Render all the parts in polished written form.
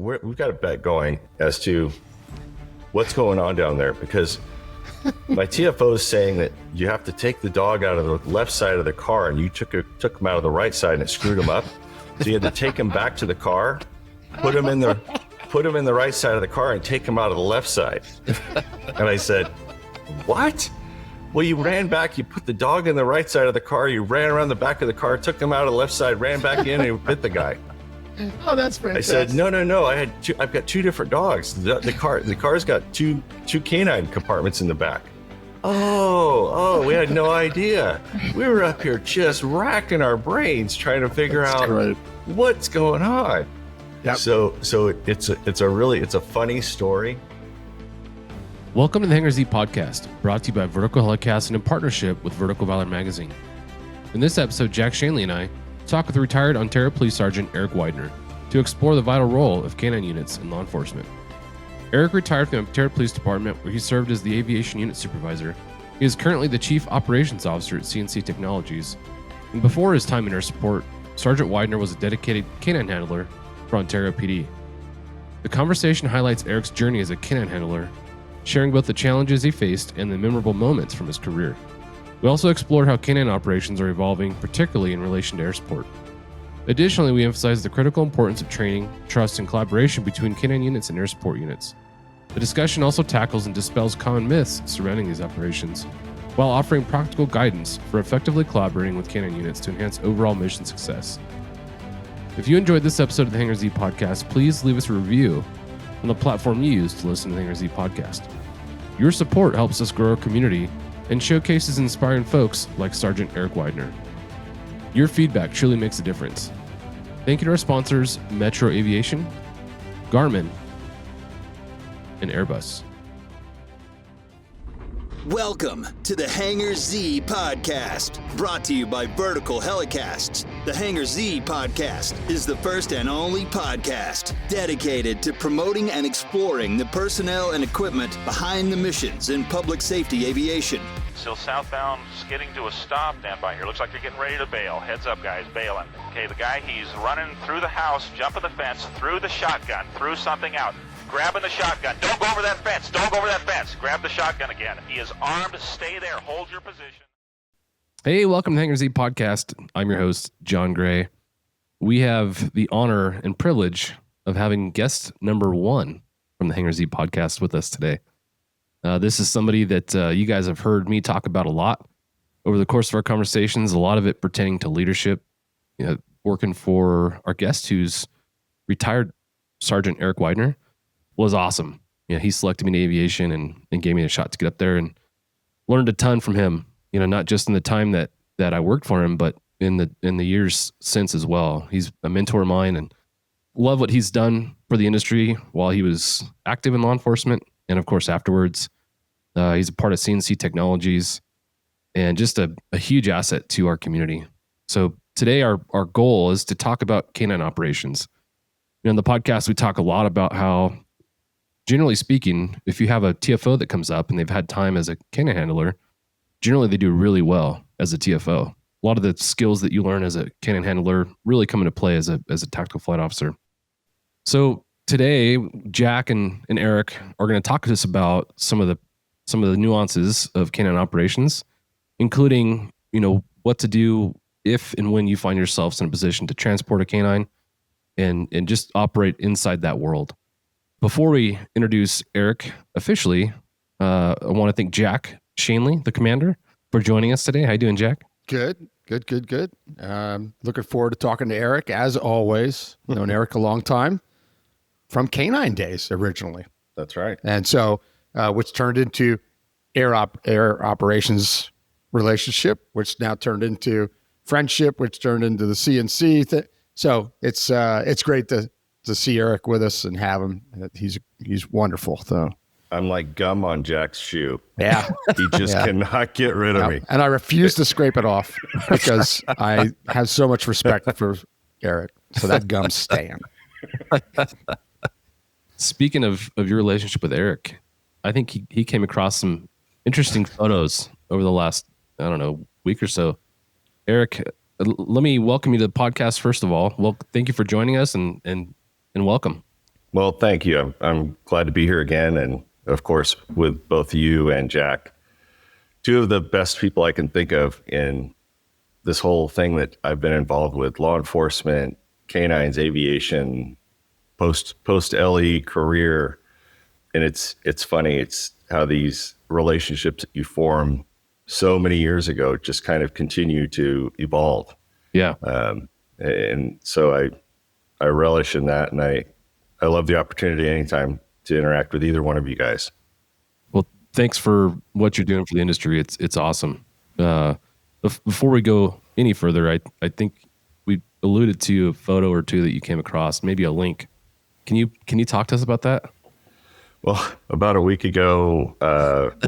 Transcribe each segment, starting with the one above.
we've got a bet going as to what's going on down there, because my TFO is saying that you have to take the dog out of the left side of the car, and you took him out of the right side and it screwed him up. So you had to take him back to the car, put him in the right side of the car, and take him out of the left side. And I said, what? Well, you ran back, you put the dog in the right side of the car, you ran around the back of the car, took him out of the left side, ran back in, and you bit the guy. Oh, that's fantastic. I said, no. I've got two different dogs. The car's got two canine compartments in the back. Oh, we had no idea. We were up here just racking our brains trying to figure out what's going on. Yep. So it's a funny story. Welcome to the Hangar Z Podcast, brought to you by Vertical Helicast and in partnership with Vertical Valor Magazine. In this episode, Jack Schonely and I talk with retired Ontario Police Sergeant Sgt Weidner to explore the vital role of canine units in law enforcement. Eric retired from the Ontario Police Department, where he served as the aviation unit supervisor. He is currently the Chief Operations Officer at CNC Technologies. And before his time in air support, Sergeant Weidner was a dedicated canine handler for Ontario PD. The conversation highlights Eric's journey as a canine handler, sharing both the challenges he faced and the memorable moments from his career. We also explored how canine operations are evolving, particularly in relation to air support. Additionally, we emphasized the critical importance of training, trust, and collaboration between canine units and air support units. The discussion also tackles and dispels common myths surrounding these operations, while offering practical guidance for effectively collaborating with canine units to enhance overall mission success. If you enjoyed this episode of the Hangar Z Podcast, please leave us a review on the platform you use to listen to the Hangar Z Podcast. Your support helps us grow our community and showcases inspiring folks like Sergeant Sgt Weidner. Your feedback truly makes a difference. Thank you to our sponsors, Metro Aviation, Garmin, and Airbus. Welcome to the Hangar Z Podcast, brought to you by Vertical Helicasts. The Hangar Z Podcast is the first and only podcast dedicated to promoting and exploring the personnel and equipment behind the missions in public safety aviation. Still southbound, skidding to a stop. Stand by here. Looks like they're getting ready to bail. Heads up, guys, bailing. Okay, the guy, he's running through the house, jumping the fence, threw the shotgun, threw something out. Grabbing the shotgun. Don't go over that fence. Don't go over that fence. Grab the shotgun again. He is armed. Stay there. Hold your position. Hey, welcome to the Hangar Z Podcast. I'm your host, John Gray. We have the honor and privilege of having guest number one from the Hangar Z Podcast with us today. This is somebody that you guys have heard me talk about a lot over the course of our conversations, a lot of it pertaining to leadership. Working for our guest, who's retired Sergeant Sgt Weidner, was awesome. He selected me in aviation and gave me a shot to get up there, and learned a ton from him. Not just in the time that I worked for him, but in the years since as well. He's a mentor of mine, and love what he's done for the industry while he was active in law enforcement, and of course afterwards. He's a part of CNC Technologies, and just a huge asset to our community. So today our goal is to talk about canine operations. In the podcast, we talk a lot about how, generally speaking, if you have a TFO that comes up and they've had time as a canine handler, generally they do really well as a TFO. A lot of the skills that you learn as a canine handler really come into play as a tactical flight officer. So today, Jack and Eric are going to talk to us about some of the nuances of canine operations, including what to do if and when you find yourselves in a position to transport a canine and just operate inside that world. Before we introduce Eric officially, I want to thank Jack Schonely, the commander, for joining us today. How you doing, Jack? Good. Looking forward to talking to Eric, as always. Known Eric a long time, from canine days originally. That's right. And so, which turned into air operations relationship, which now turned into friendship, which turned into the CNC thing. So it's great to see Eric with us and have him. He's wonderful, though. I'm like gum on Jack's shoe. Yeah. He just cannot get rid of me. And I refuse to scrape it off because I have so much respect for Eric. So that gum's staying. Speaking of your relationship with Eric, I think he came across some interesting photos over the last, week or so. Eric, let me welcome you to the podcast, first of all. Well, thank you for joining us and welcome. Well, thank you. I'm glad to be here again. And of course, with both you and Jack, two of the best people I can think of in this whole thing that I've been involved with: law enforcement, canines, aviation, post LE career. And it's funny. It's how these relationships that you form so many years ago just kind of continue to evolve. Yeah. And so I relish in that. And I love the opportunity anytime to interact with either one of you guys. Well, thanks for what you're doing for the industry. It's awesome. Before we go any further, I think we alluded to a photo or two that you came across, maybe a link. Can you talk to us about that? Well, about a week ago,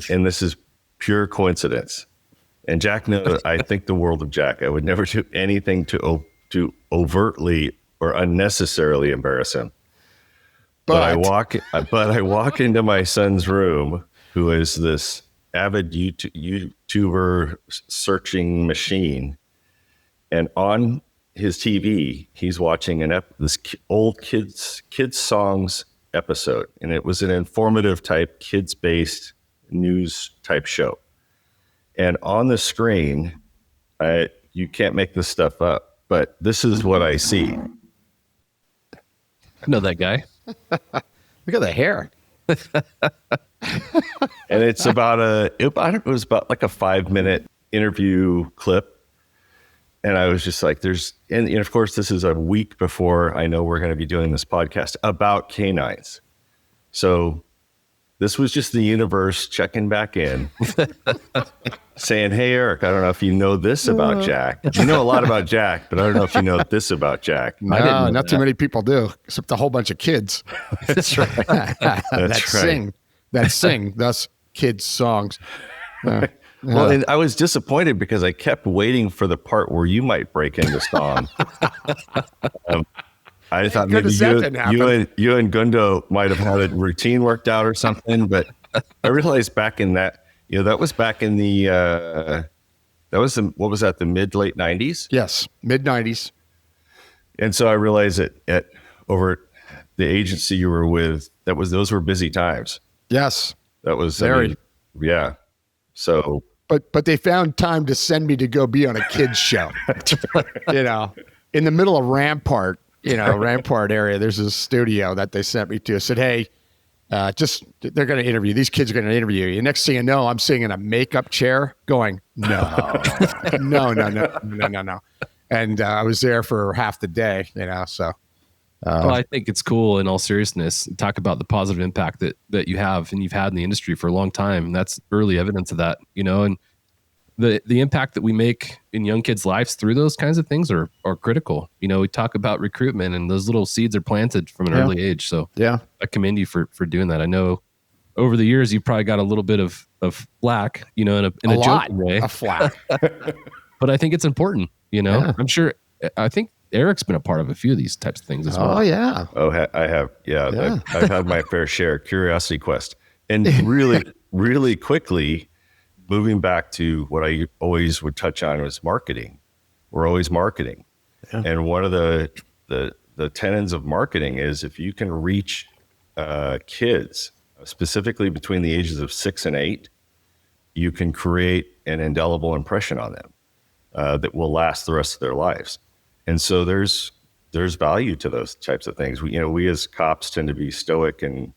and this is pure coincidence. And Jack knows I think the world of Jack. I would never do anything to overtly or unnecessarily embarrass him. But I walk into my son's room, who is this avid YouTuber searching machine, and on his TV, he's watching this old kids songs episode, and it was an informative type, kids-based news type show. And on the screen, you can't make this stuff up, but this is what I see. I know that guy. Look at the hair. And it's about it was about like a 5-minute interview clip. And I was just like, and of course, this is a week before I know we're going to be doing this podcast about canines. So this was just the universe checking back in, saying, hey, Eric, I don't know if you know this about Jack. You know a lot about Jack, but I don't know if you know this about Jack. No, not too many people do, except a whole bunch of kids. That's right. that sing, thus kids' songs. Well, and I was disappointed because I kept waiting for the part where you might break into song. I thought maybe you and Gundo might have had a routine worked out or something, but I realized back in that, that was back in the, what was that, the mid-late 90s? Yes, mid-90s. And so I realized that over the agency you were with, those were busy times. Yes. That was very. Yeah. So. But they found time to send me to go be on a kids show, in the middle of Rampart, Rampart area. There's a studio that they sent me to. I said, hey, they're going to interview. These kids are going to interview you. Next thing you know, I'm sitting in a makeup chair going, no. And I was there for half the day, so. Well, I think it's cool in all seriousness. Talk about the positive impact that you have and you've had in the industry for a long time. And that's early evidence of that, and the impact that we make in young kids' lives through those kinds of things are critical. We talk about recruitment and those little seeds are planted from an early age. So yeah, I commend you for doing that. I know over the years, you probably got a little bit of flack, in a joking way. A flack. But I think it's important, Yeah. I'm sure, I think Eric's been a part of a few of these types of things as well. Oh, yeah. Oh, I have. Yeah. I've had my fair share. Curiosity Quest. And really, really quickly, moving back to what I always would touch on was marketing. We're always marketing. Yeah. And one of the tenets of marketing is if you can reach kids, specifically between the ages of 6 and 8, you can create an indelible impression on them that will last the rest of their lives. And so there's value to those types of things. We as cops tend to be stoic and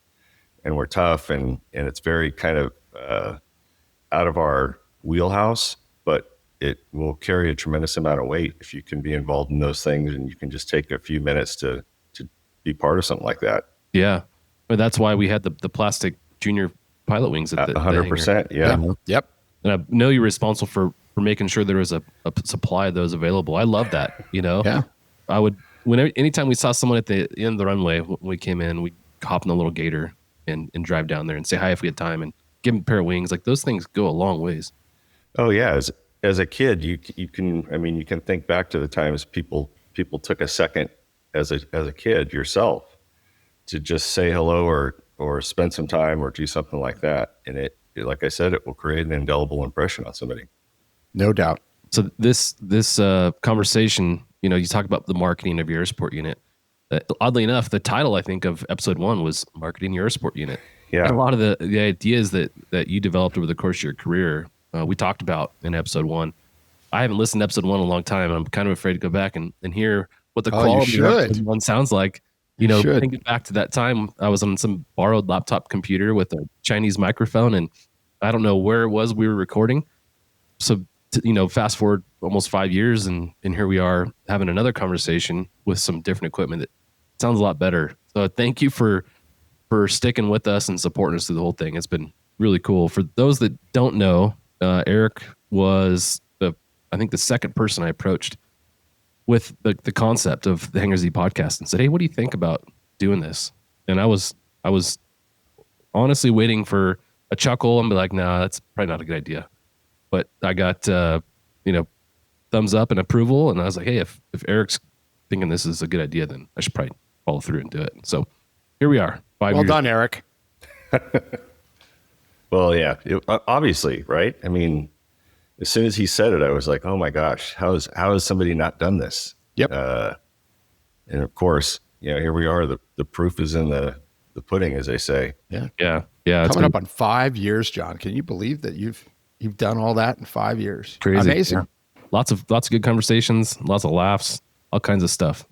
we're tough and it's very kind of out of our wheelhouse, but it will carry a tremendous amount of weight if you can be involved in those things and you can just take a few minutes to be part of something like that. Yeah. But that's why we had the plastic junior pilot wings at the 100%. Yeah. Yep. And I know you're responsible for making sure there was a supply of those available. I love that, Yeah. I would, anytime we saw someone at the end of the runway, when we came in, we'd hop in a little gator and drive down there and say hi if we had time and give them a pair of wings. Like those things go a long ways. Oh yeah. As a kid, you can think back to the times people took a second as a kid yourself to just say hello or spend some time or do something like that. And it, like I said, it will create an indelible impression on somebody. No doubt. So this conversation, you talk about the marketing of your air support unit. Oddly enough, the title, I think, of episode 1 was Marketing Your Sport Unit. Yeah. And a lot of the ideas that you developed over the course of your career, we talked about in episode 1. I haven't listened to episode 1 in a long time, and I'm kind of afraid to go back and hear what the quality of episode 1 sounds like. Thinking back to that time, I was on some borrowed laptop computer with a Chinese microphone, and I don't know where it was we were recording. So, fast forward almost 5 years, and here we are having another conversation with some different equipment that sounds a lot better. So thank you for sticking with us and supporting us through the whole thing. It's been really cool. For those that don't know, Eric was I think the second person I approached with the concept of the Hangar Z podcast and said, "Hey, what do you think about doing this?" And I was honestly waiting for a chuckle and be like, "Nah, that's probably not a good idea." But I got thumbs up and approval, and I was like, "Hey, if Eric's thinking this is a good idea, then I should probably follow through and do it." So here we are. 5 years. Well done, Eric. Well, yeah, obviously, right? I mean, as soon as he said it, I was like, "Oh my gosh, how has somebody not done this?" Yep. And of course, here we are. The proof is in the pudding, as they say. Yeah. Yeah. Coming up on 5 years, John. Can you believe that you've done all that in 5 years? Crazy. Amazing. Yeah. Lots of good conversations, lots of laughs, all kinds of stuff,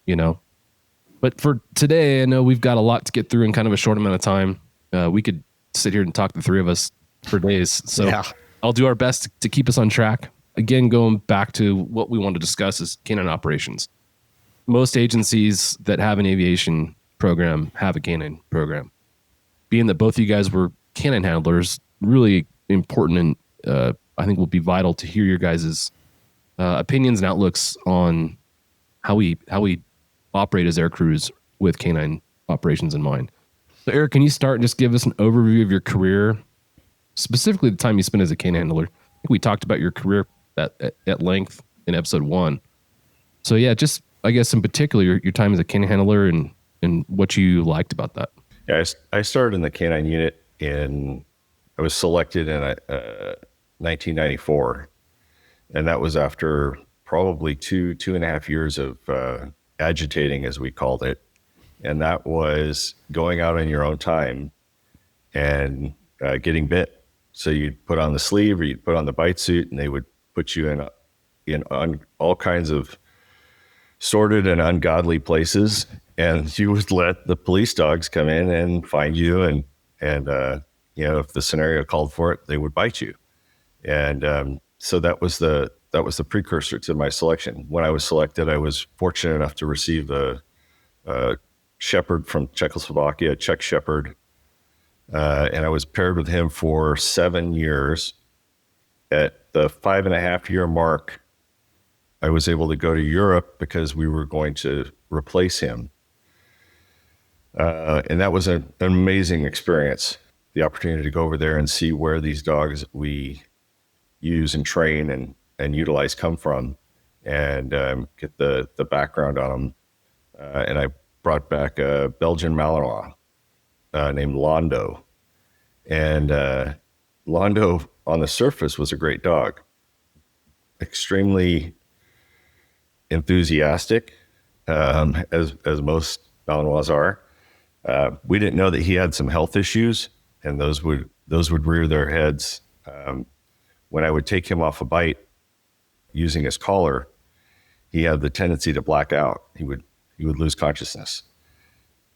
But for today, I know we've got a lot to get through in kind of a short amount of time. We could sit here and talk, the three of us, for days. So Yeah. I'll do our best to keep us on track. Again, going back to what we want to discuss is canine operations. Most agencies that have an aviation program have a canine program. Being that both of you guys were canine handlers, really important, and I think will be vital to hear your guys' opinions and outlooks on how we operate as air crews with canine operations in mind. So Eric, can you start and just give us an overview of your career, specifically the time you spent as a canine handler? I think we talked about your career at length in episode 1. So yeah, just I guess in particular your time as a canine handler and what you liked about that. Yeah, I started in the canine unit I was selected in 1994, and that was after probably two and a half years of agitating, as we called it. And that was going out on your own time and getting bit. So you'd put on the sleeve or you'd put on the bite suit, and they would put you in all kinds of sordid and ungodly places. And you would let the police dogs come in and find you. And if the scenario called for it, they would bite you. And so that was the precursor to my selection. When I was selected, I was fortunate enough to receive a shepherd from Czechoslovakia, a Czech shepherd. And I was paired with him for 7 years. At the 5.5 year mark, I was able to go to Europe because we were going to replace him. And that was an amazing experience. The opportunity to go over there and see where these dogs we use and train and utilize come from, and get the background on them. And I brought back a Belgian Malinois named Londo. And Londo on the surface was a great dog, extremely enthusiastic, as most Malinois are. We didn't know that he had some health issues, and those would rear their heads. When I would take him off a bite using his collar, he had the tendency to black out. He would lose consciousness.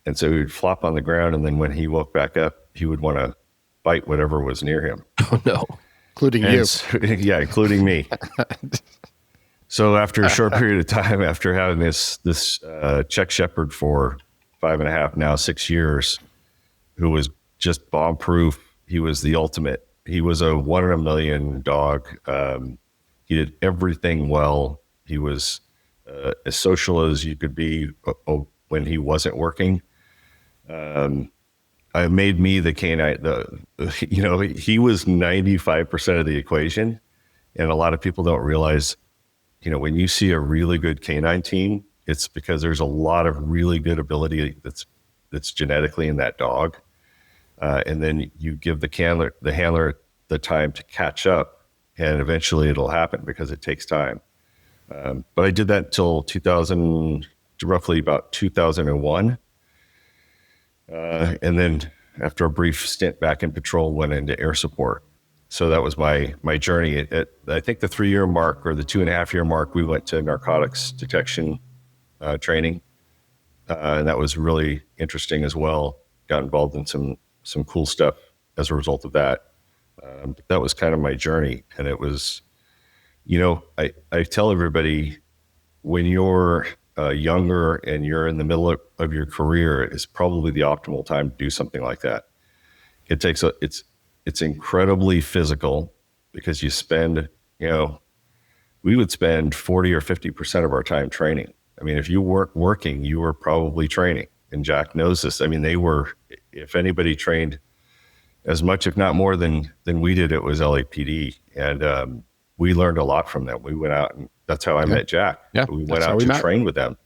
And so he would flop on the ground, and then when he woke back up, he would want to bite whatever was near him. Oh no. Including you. Yeah, including me. So after a short period of time, after having this Czech shepherd for 5.5, now 6 years, who was just bomb-proof, he was the ultimate. He was a 1 in a million dog. He did everything well. He was as social as you could be when he wasn't working. I made me the canine. He was 95% of the equation, and a lot of people don't realize. When you see a really good canine team, it's because there's a lot of really good ability that's genetically in that dog, and then you give the handler the time to catch up, and eventually it'll happen because it takes time. But I did that until 2000. roughly about 2001. And then after a brief stint back in patrol, went into air support. So that was my journey. At I think the 3-year mark or the 2.5-year mark, we went to narcotics detection training. And that was really interesting as well. Got involved in some cool stuff as a result of that. But that was kind of my journey. And it was, I tell everybody, when you're younger and you're in the middle of your career, is probably the optimal time to do something like that. It's incredibly physical because you spend, we would spend 40 or 50% of our time training. I mean, if you weren't working, you were probably training. And Jack knows this. I mean, if anybody trained as much, if not more than we did, it was LAPD. And we learned a lot from them. We went out, and that's how I met Jack. Yeah, we went out to train with them.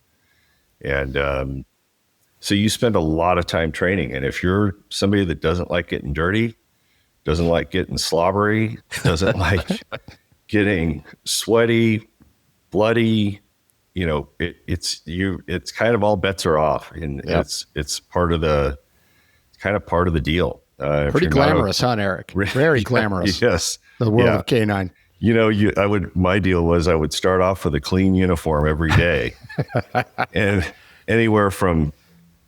And so you spend a lot of time training. And if you're somebody that doesn't like getting dirty, doesn't like getting slobbery, doesn't like getting sweaty, bloody, it's kind of all bets are off, and it's part of the deal. Pretty glamorous, huh, Eric? Very glamorous. Yes. The world of canine. My deal was I would start off with a clean uniform every day, and anywhere from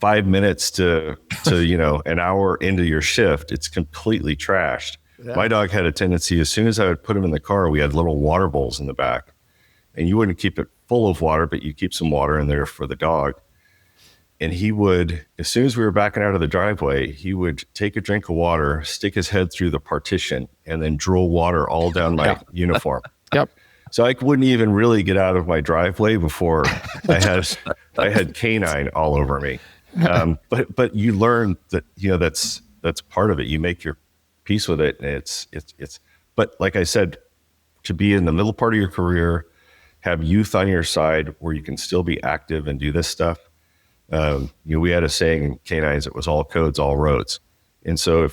5 minutes to an hour into your shift, it's completely trashed. Yeah. My dog had a tendency, as soon as I would put him in the car, we had little water bowls in the back, and you wouldn't keep it full of water, but you keep some water in there for the dog. And he would, as soon as we were backing out of the driveway, he would take a drink of water, stick his head through the partition, and then drool water all down my uniform. Yep. So I wouldn't even really get out of my driveway before I had canine all over me. But you learn that, that's part of it. You make your peace with it. And but like I said, to be in the middle part of your career, have youth on your side where you can still be active and do this stuff. We had a saying in canines, it was all codes, all roads. And so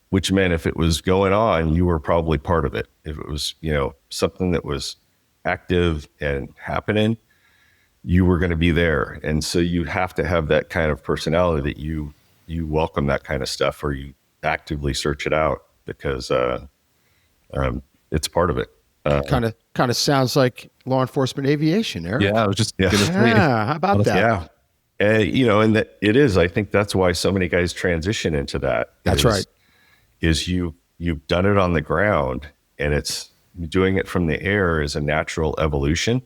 which meant if it was going on, you were probably part of it. If it was, something that was active and happening, you were going to be there. And so you have to have that kind of personality that you welcome that kind of stuff, or you actively search it out, because it's part of it. Kind of sounds like law enforcement aviation, Eric. Yeah, I was just going to say. Yeah, how about that? Yeah. And that it is. I think that's why so many guys transition into that. That's right. Is you've done it on the ground, and it's doing it from the air is a natural evolution,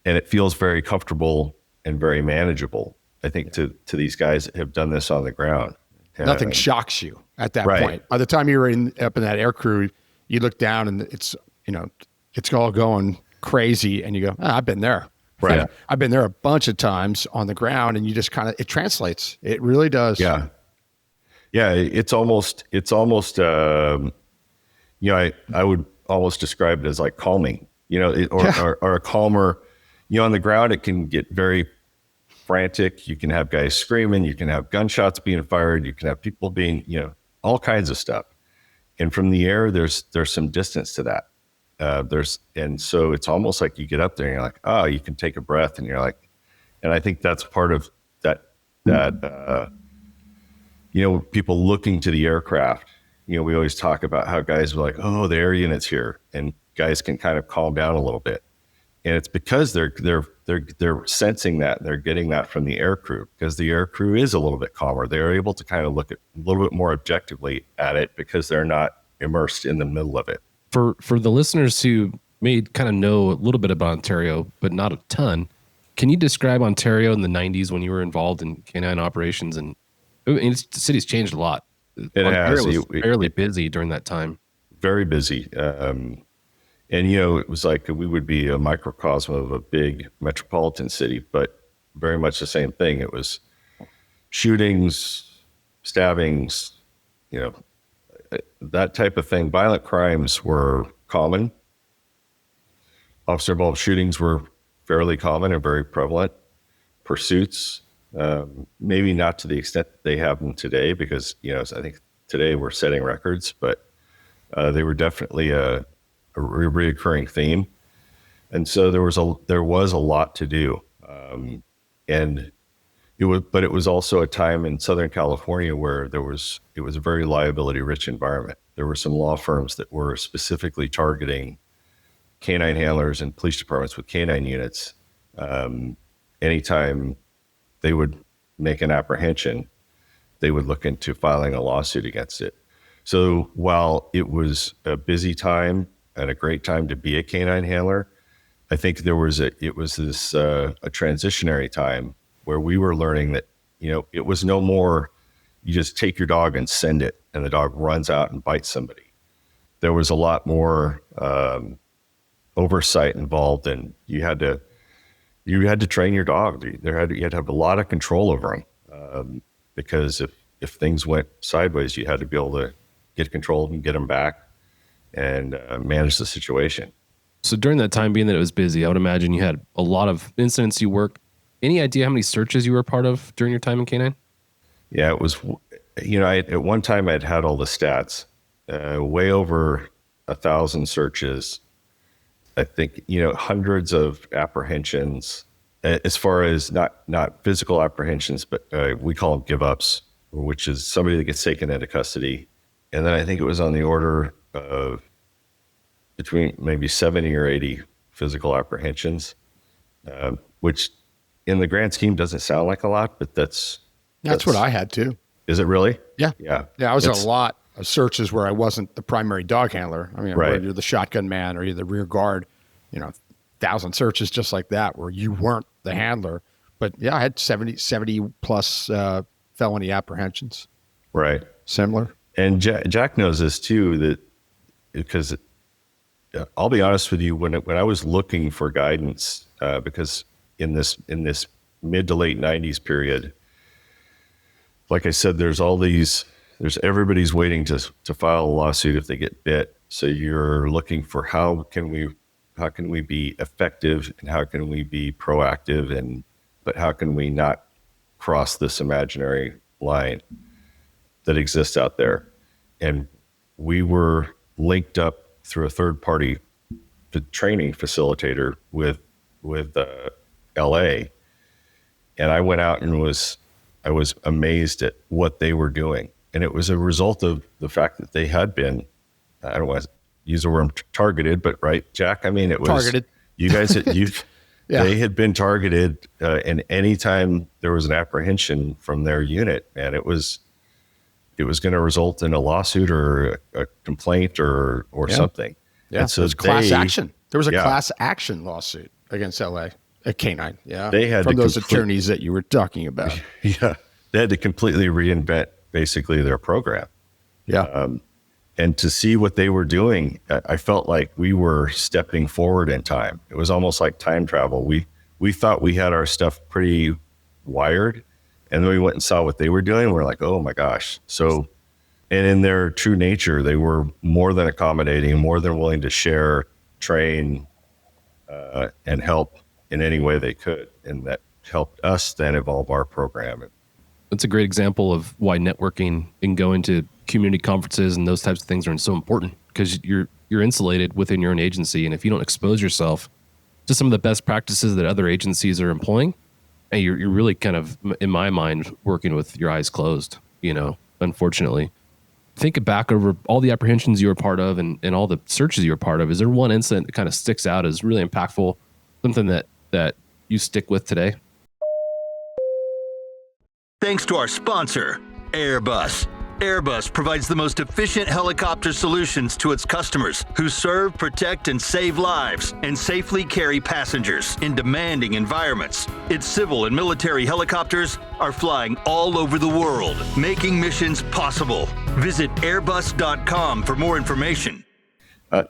and it feels very comfortable and very manageable. I think to these guys that have done this on the ground. Nothing shocks you at that right. point. By the time you were up in that air crew, you look down and it's all going crazy, and you go, I've been there. Right. Yeah. I've been there a bunch of times on the ground, and you just it translates. It really does. Yeah. Yeah. It's almost, I would almost describe it as like calming, or a calmer, on the ground, it can get very frantic. You can have guys screaming, you can have gunshots being fired, you can have people being, all kinds of stuff. And from the air, there's some distance to that. And so it's almost like you get up there and you're like, oh, you can take a breath, and you're like, and I think that's part of that, people looking to the aircraft, we always talk about how guys are like, oh, the air unit's here, and guys can kind of calm down a little bit. And it's because they're sensing that, they're getting that from the air crew, because the air crew is a little bit calmer. They're able to kind of look at a little bit more objectively at it, because they're not immersed in the middle of it. For the listeners who may kind of know a little bit about Ontario, but not a ton, can you describe Ontario in the 90s when you were involved in canine operations? And the city's changed a lot. Ontario was fairly busy during that time. Very busy. And, it was like we would be a microcosm of a big metropolitan city, but very much the same thing. It was shootings, stabbings, that type of thing. Violent crimes were common. Officer-involved shootings were fairly common and very prevalent. Pursuits, maybe not to the extent they have them today, because, I think today we're setting records, but they were definitely a reoccurring theme. And so there was a lot to do. And it was also a time in Southern California where it was a very liability rich environment. There were some law firms that were specifically targeting canine handlers and police departments with canine units. Anytime they would make an apprehension, they would look into filing a lawsuit against it. So while it was a busy time and a great time to be a canine handler, I think it was a transitionary time where we were learning that, it was no more you just take your dog and send it and the dog runs out and bites somebody. There was a lot more oversight involved, and you had to train your dog. You had to have a lot of control over him, because if things went sideways, you had to be able to get control of them, get them back, and manage the situation. So during that time, being that it was busy, I would imagine you had a lot of incidents you worked. Any idea how many searches you were a part of during your time in canine? Yeah, it was, at one time I'd had all the stats, way over 1,000 searches. I think, hundreds of apprehensions, as far as not physical apprehensions, but we call them give-ups, which is somebody that gets taken into custody. And then I think it was on the order of between maybe 70 or 80 physical apprehensions, which in the grand scheme doesn't sound like a lot, but that's what I had too. Is it really? Yeah. Yeah. Yeah. I was in a lot of searches where I wasn't the primary dog handler. I mean, Right. where you're the shotgun man or you're the rear guard, 1,000 searches just like that where you weren't the handler. But yeah, I had 70 plus felony apprehensions. Right. Similar. And Jack knows this too, that because I'll be honest with you, when I was looking for guidance, because in this mid to late 90s period, like I said, there's everybody's waiting to file a lawsuit if they get bit. So you're looking for how can we be effective and how can we be proactive, but how can we not cross this imaginary line that exists out there? And we were linked up through a third party training facilitator with LA. And I went out and I was amazed at what they were doing. And it was a result of the fact that they had been, I don't want to use the word targeted, but right, Jack? I mean, it was targeted. You guys, Yeah. They had been targeted, and anytime there was an apprehension from their unit, and it was going to result in a lawsuit or a complaint or something. Yeah. And so it was class action. There was a class action lawsuit against LA, a canine. Yeah. They had from those attorneys that you were talking about. Yeah. They had to completely reinvent basically their program. Yeah. And to see what they were doing, I felt like we were stepping forward in time. It was almost like time travel. We thought we had our stuff pretty wired, and then we went and saw what they were doing. We're like, oh my gosh. So, and in their true nature, they were more than accommodating, more than willing to share, train, and help in any way they could. And that helped us then evolve our program. That's a great example of why networking and going to community conferences and those types of things are so important, because you're insulated within your own agency. And if you don't expose yourself to some of the best practices that other agencies are employing, and you're really kind of, in my mind, working with your eyes closed, unfortunately. Think back over all the apprehensions you were part of and all the searches you were part of. Is there one incident that kind of sticks out as really impactful, something that you stick with today? Thanks to our sponsor, Airbus. Airbus provides the most efficient helicopter solutions to its customers who serve, protect, and save lives and safely carry passengers in demanding environments. Its civil and military helicopters are flying all over the world, making missions possible. Visit airbus.com for more information.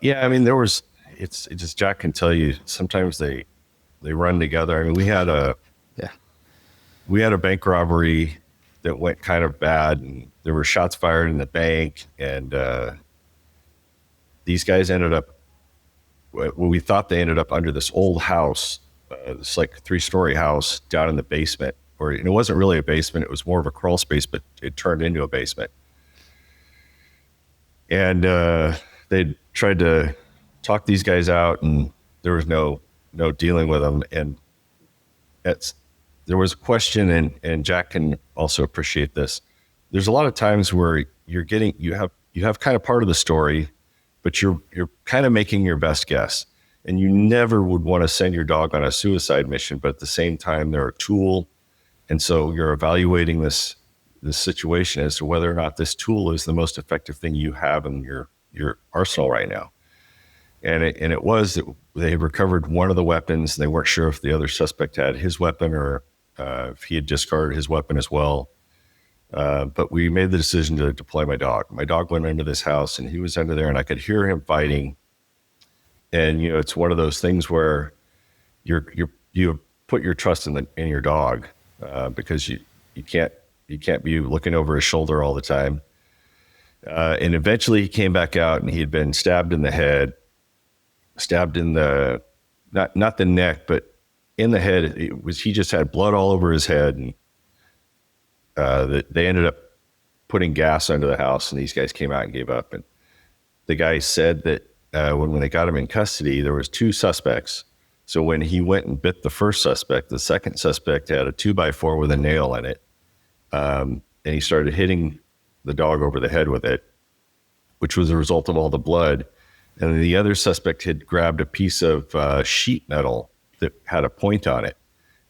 Yeah, I mean, it's just, Jack can tell you, sometimes they run together. I mean, we had a bank robbery that went kind of bad, and there were shots fired in the bank, and these guys ended up, we thought they ended up under this old house, this like 3-story house down in the basement, or it wasn't really a basement, it was more of a crawl space, but it turned into a basement. And they tried to talk these guys out, and there was no dealing with them. And there was a question, and Jack can also appreciate this. There's a lot of times where you have kind of part of the story, but you're kind of making your best guess, and you never would want to send your dog on a suicide mission, but at the same time, they're a tool. And so you're evaluating this situation as to whether or not this tool is the most effective thing you have in your arsenal right now. And it was that they recovered one of the weapons. They weren't sure if the other suspect had his weapon or if he had discarded his weapon as well. But we made the decision to deploy my dog. My dog went into this house, and he was under there, and I could hear him fighting. And it's one of those things where you put your trust in your dog, because you can't be looking over his shoulder all the time. And eventually he came back out, and he had been stabbed in the head, stabbed in the, not the neck, but in the head. He just had blood all over his head. And they ended up putting gas under the house, and these guys came out and gave up. And the guy said that when they got him in custody, there was 2 suspects. So when he went and bit the first suspect, the second suspect had a 2x4 with a nail in it. And he started hitting the dog over the head with it, which was a result of all the blood. And the other suspect had grabbed a piece of sheet metal that had a point on it.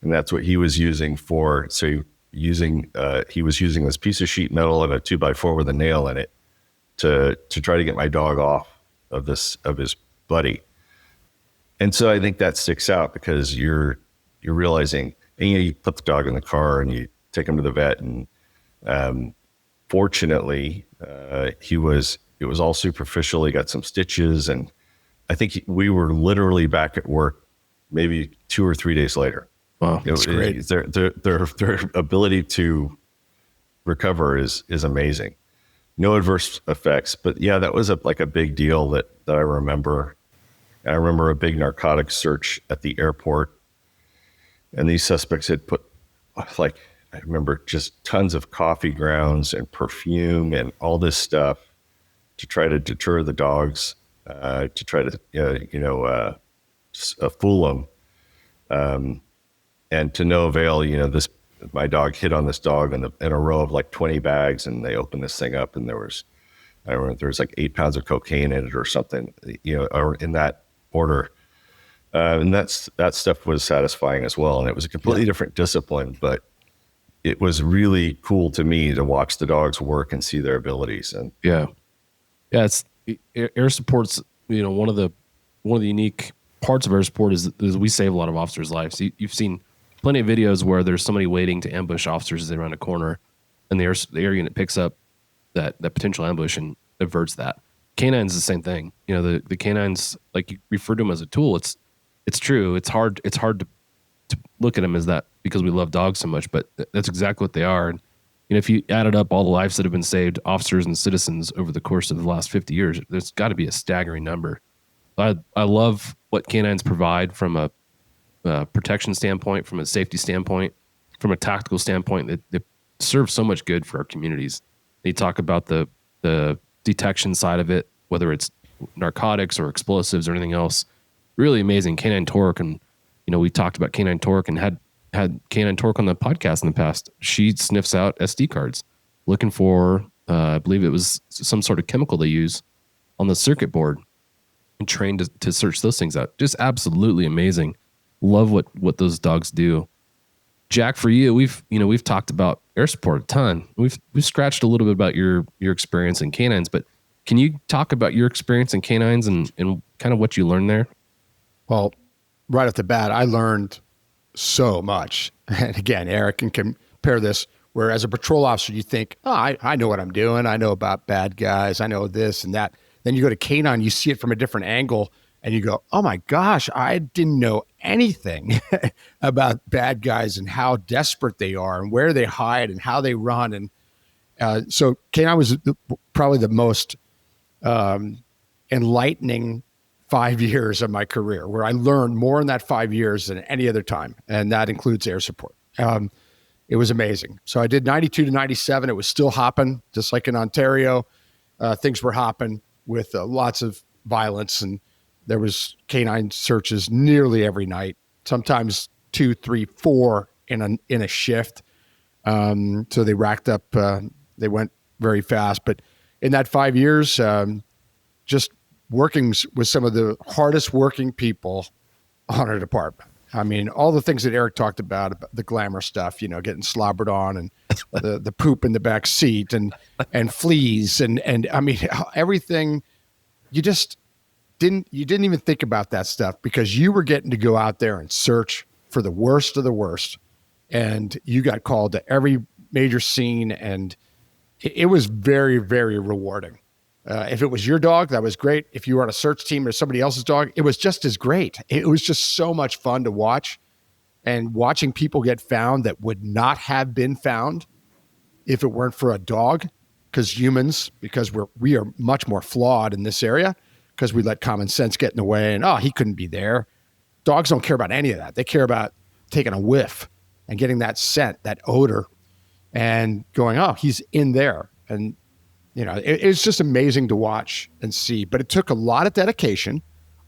And that's what he was using for. So he was using this piece of sheet metal and a 2x4 with a nail in it to try to get my dog off of his buddy. And so I think that sticks out, because you're realizing, and you put the dog in the car and you take him to the vet, and fortunately it was all superficial. He got some stitches, and I think we were literally back at work maybe 2 or 3 days later. Wow, that's great. Their ability to recover is amazing. No adverse effects, but yeah, that was a big deal that I remember. I remember a big narcotics search at the airport, and these suspects had put, I remember, just tons of coffee grounds and perfume and all this stuff to try to deter the dogs, to try to fool them. And to no avail. My dog hit on this dog in a row of 20 bags, and they opened this thing up, and there was 8 pounds of cocaine in it or something, or in that order. And that stuff was satisfying as well. And it was a completely different discipline, but it was really cool to me to watch the dogs work and see their abilities. And it's air support's, one of the unique parts of air support is we save a lot of officers' lives. You've seen plenty of videos where there's somebody waiting to ambush officers as they run a corner, and the air unit picks up that potential ambush and averts that. Canines is the same thing. The canines, like you refer to them as a tool. It's true. It's hard to look at them as that because we love dogs so much, but that's exactly what they are. And if you added up all the lives that have been saved, officers and citizens, over the course of the last 50 years, there's got to be a staggering number. I love what canines provide from a protection standpoint, from a safety standpoint, from a tactical standpoint. That they serve so much good for our communities. They talk about the detection side of it, whether it's narcotics or explosives or anything else. Really amazing. Canine Torque, and we talked about Canine Torque and had Canine Torque on the podcast in the past. She sniffs out SD cards looking for, I believe it was some sort of chemical they use on the circuit board, and trained to search those things out. Just absolutely amazing. Love what those dogs do. Jack, for you, we've talked about air support a ton. We've scratched a little bit about your experience in canines, but can you talk about your experience in canines and kind of what you learned there? Well, right off the bat, I learned so much. And again, Eric can compare this, where as a patrol officer, you think, I know what I'm doing. I know about bad guys. I know this and that. Then you go to canine, you see it from a different angle, and you go, oh my gosh, I didn't know anything about bad guys and how desperate they are and where they hide and how they run. And so canine was probably the most enlightening 5 years of my career, where I learned more in that 5 years than any other time. And that includes air support. It was amazing. So I did 92 to 97. It was still hopping, just like in Ontario. Things were hopping with lots of violence, and there was canine searches nearly every night, sometimes 2, 3, 4 in a shift. So they racked up, they went very fast. But in that 5 years, just working with some of the hardest working people on a department. I mean, all the things that Eric talked about the glamour stuff, getting slobbered on and the poop in the back seat and fleas and I mean, everything. You didn't even think about that stuff because you were getting to go out there and search for the worst of the worst. And you got called to every major scene, and it was very, very rewarding. If it was your dog, that was great. If you were on a search team or somebody else's dog, it was just as great. It was just so much fun to watch, and watching people get found that would not have been found if it weren't for a dog. Because humans, because we are much more flawed in this area, because we let common sense get in the way, and he couldn't be there. Dogs don't care about any of that. They care about taking a whiff and getting that scent, that odor, and going, he's in there. And it's just amazing to watch and see. But it took a lot of dedication,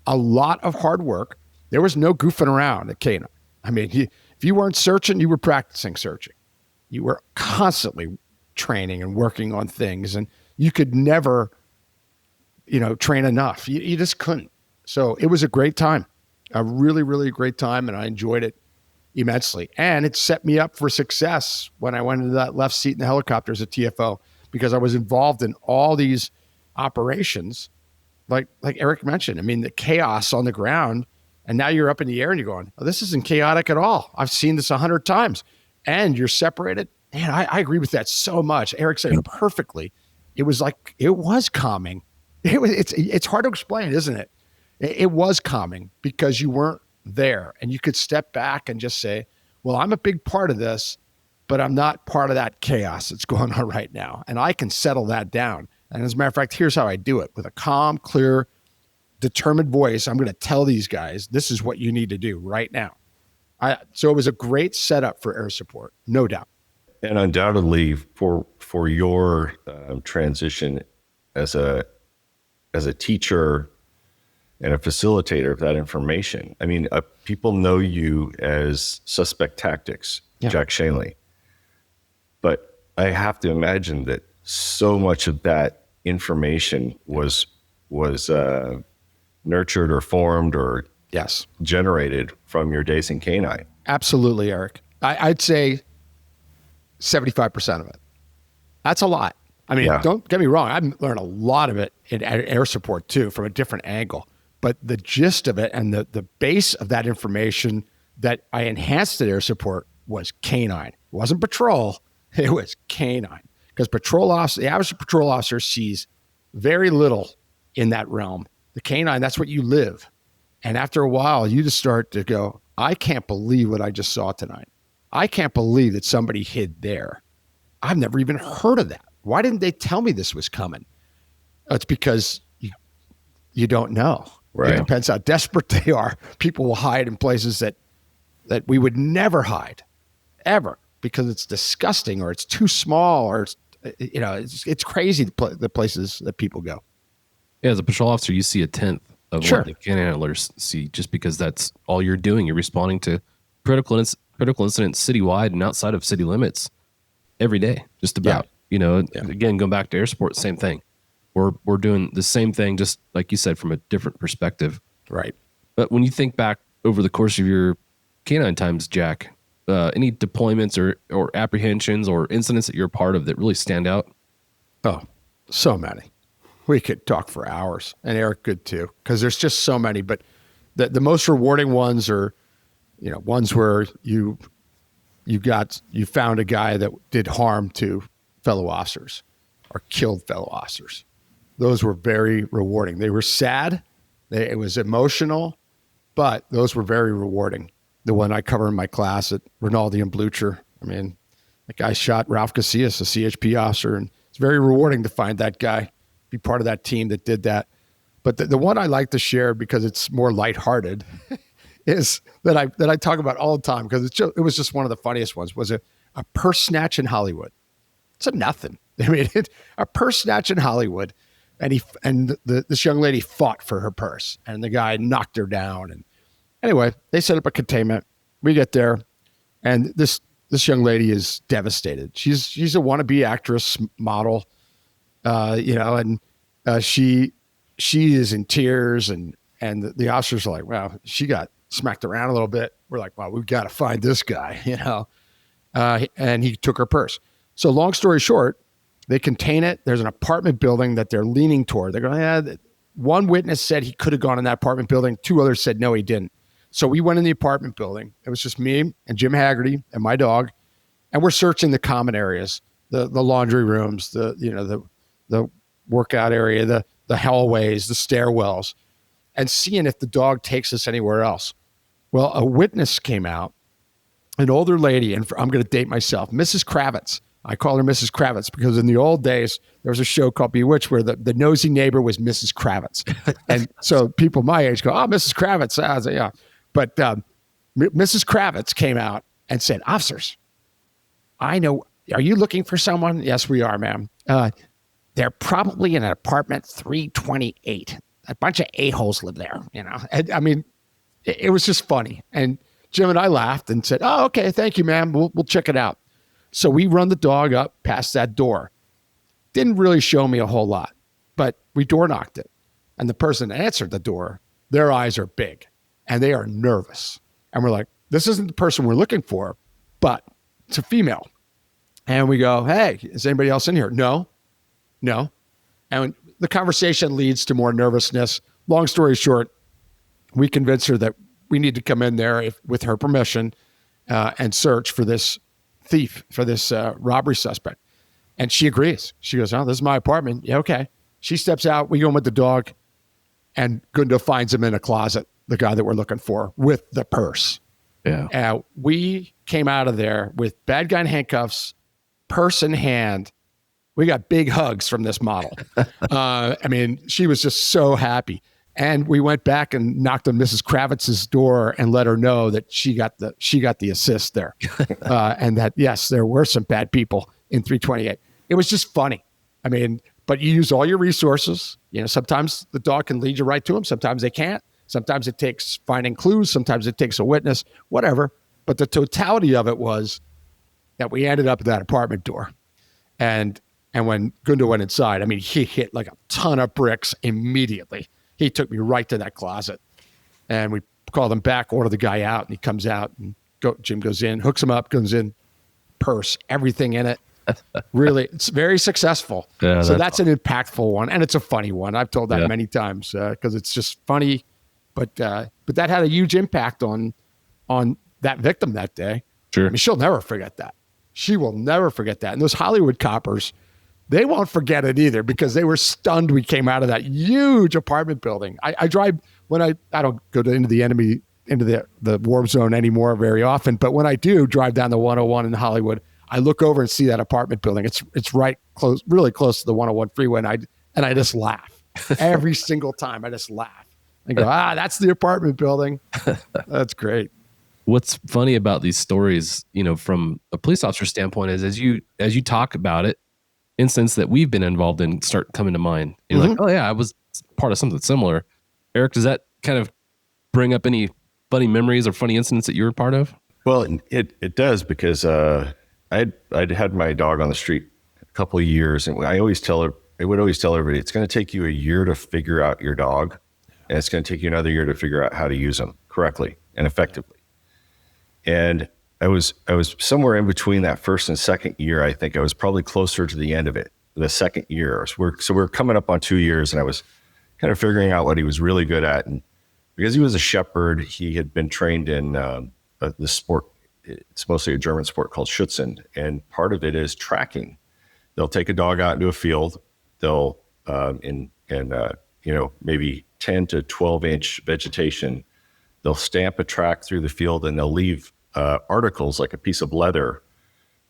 a lot of hard work. There was no goofing around at Canine. I mean, if you weren't searching, you were practicing searching. You were constantly training and working on things, and you could never, train enough. You just couldn't. So it was a great time, a really, really great time, and I enjoyed it immensely. And it set me up for success when I went into that left seat in the helicopter as a TFO, because I was involved in all these operations, like Eric mentioned. I mean, the chaos on the ground, and now you're up in the air and you're going, this isn't chaotic at all. I've seen this 100 times, and you're separated. Man, I agree with that so much. Eric said it perfectly. It was calming. It's hard to explain, isn't it? It was calming because you weren't there, and you could step back and just say, well, I'm a big part of this, but I'm not part of that chaos that's going on right now. And I can settle that down. And as a matter of fact, here's how I do it. With a calm, clear, determined voice, I'm going to tell these guys, this is what you need to do right now. So it was a great setup for air support, no doubt. And undoubtedly for your transition as a teacher and a facilitator of that information. I mean, people know you as Suspect Tactics, Jack Schonely. But I have to imagine that so much of that information was nurtured or formed or generated from your days in Canine. Absolutely, Eric. I'd say 75% of it. That's a lot. I mean, Don't get me wrong. I've learned a lot of it in air support too, from a different angle. But the gist of it and the base of that information that I enhanced at air support was Canine. It wasn't patrol. It was Canine. Because the average patrol officer sees very little in that realm. The Canine, that's what you live. And after a while, you just start to go, I can't believe what I just saw tonight. I can't believe that somebody hid there. I've never even heard of that. Why didn't they tell me this was coming? It's because you don't know. Right. It depends how desperate they are. People will hide in places that we would never hide, ever, because it's disgusting or it's too small or it's crazy the places that people go. Yeah, as a patrol officer, you see a tenth of what the canine handlers see, just because that's all you're doing. You're responding to critical incidents citywide and outside of city limits every day, just about. Again, going back to air support, same thing. We're doing the same thing, just like you said, from a different perspective. Right. But when you think back over the course of your canine times, Jack, any deployments or apprehensions or incidents that you're a part of that really stand out? Oh, so many. We could talk for hours, and Eric could too, because there's just so many. But the most rewarding ones are, ones where you found a guy that did harm to fellow officers or killed fellow officers. Those were very rewarding. They were sad. It was emotional, but those were very rewarding. The one I cover in my class at Rinaldi and Blucher. I mean, that guy shot Ralph Casillas, a CHP officer, and it's very rewarding to find that guy, be part of that team that did that. But the one I like to share, because it's more lighthearted, is that I talk about all the time, because it was just one of the funniest ones, was a purse snatch in Hollywood. It's a nothing. I mean, a purse snatch in Hollywood, and this young lady fought for her purse, and the guy knocked her down. And anyway, they set up a containment. we get there, and this young lady is devastated. She's a wannabe actress model, and she is in tears, and the officers are like, wow, she got smacked around a little bit. We're like, wow, we've got to find this guy, and he took her purse. So long story short, they contain it. There's an apartment building that they're leaning toward. They're going, one witness said he could have gone in that apartment building. 2 others said, no, he didn't. So we went in the apartment building. It was just me and Jim Haggerty and my dog. And we're searching the common areas, the laundry rooms, the workout area, the hallways, the stairwells, and seeing if the dog takes us anywhere else. Well, a witness came out, an older lady, and I'm going to date myself, Mrs. Kravitz. I call her Mrs. Kravitz because in the old days, there was a show called Bewitched where the nosy neighbor was Mrs. Kravitz. And so people my age go, oh, Mrs. Kravitz. I was like, yeah. But Mrs. Kravitz came out and said, officers, I know, are you looking for someone? Yes, we are, ma'am. They're probably in an apartment 328. A bunch of a-holes live there, And, I mean, it was just funny. And Jim and I laughed and said, oh, okay, thank you, ma'am. We'll check it out. So we run the dog up past that door. Didn't really show me a whole lot, but we door knocked it. And the person that answered the door, their eyes are big and they are nervous. And we're like, this isn't the person we're looking for, but it's a female. And we go, hey, is anybody else in here? No. And the conversation leads to more nervousness. Long story short, we convince her that we need to come in there with her permission and search for this thief, for this robbery suspect. And she agrees. She goes, oh, this is my apartment. Yeah, okay. She steps out. We go in with the dog, and Gundo finds him in a closet, the guy that we're looking for, with the purse. Yeah. We came out of there with bad guy in handcuffs, purse in hand. We got big hugs from this model. I mean, she was just so happy. And we went back and knocked on Mrs. Kravitz's door and let her know that she got the assist there, and that yes, there were some bad people in 328. It was just funny. I mean, but you use all your resources. Sometimes the dog can lead you right to them. Sometimes they can't. Sometimes it takes finding clues. Sometimes it takes a witness. Whatever. But the totality of it was that we ended up at that apartment door, and when Gundo went inside, I mean, he hit like a ton of bricks immediately. He took me right to that closet, and we called him back, order the guy out, and he comes out, and Jim goes in, hooks him up, goes in, purse, everything in it. Really, it's very successful. Yeah, so that's an impactful one, and it's a funny one. I've told that many times because it's just funny, but that had a huge impact on that victim that day. Sure. I mean, she'll never forget that. She will never forget that. And those Hollywood coppers, they won't forget it either because they were stunned we came out of that huge apartment building. I drive when I don't go into the war zone anymore very often, but when I do drive down the 101 in Hollywood, I look over and see that apartment building. It's right close, really close to the 101 freeway, and I just laugh every single time. I just laugh and go, that's the apartment building. That's great. What's funny about these stories, from a police officer standpoint, is as you talk about it, instance that we've been involved in start coming to mind. You're like, oh yeah, I was part of something similar. Eric, does that kind of bring up any funny memories or funny incidents that you were part of? Well, it does because I'd had my dog on the street a couple of years, and I would always tell everybody, it's going to take you a year to figure out your dog, and it's going to take you another year to figure out how to use them correctly and effectively. And I was somewhere in between that first and second year. I think I was probably closer to the end of it, the second year. So we're coming up on 2 years, and I was kind of figuring out what he was really good at. And because he was a shepherd, he had been trained in the sport. It's mostly a German sport called Schützen, and part of it is tracking. They'll take a dog out into a field. They'll in maybe 10 to 12 inch vegetation. They'll stamp a track through the field, and they'll leave articles like a piece of leather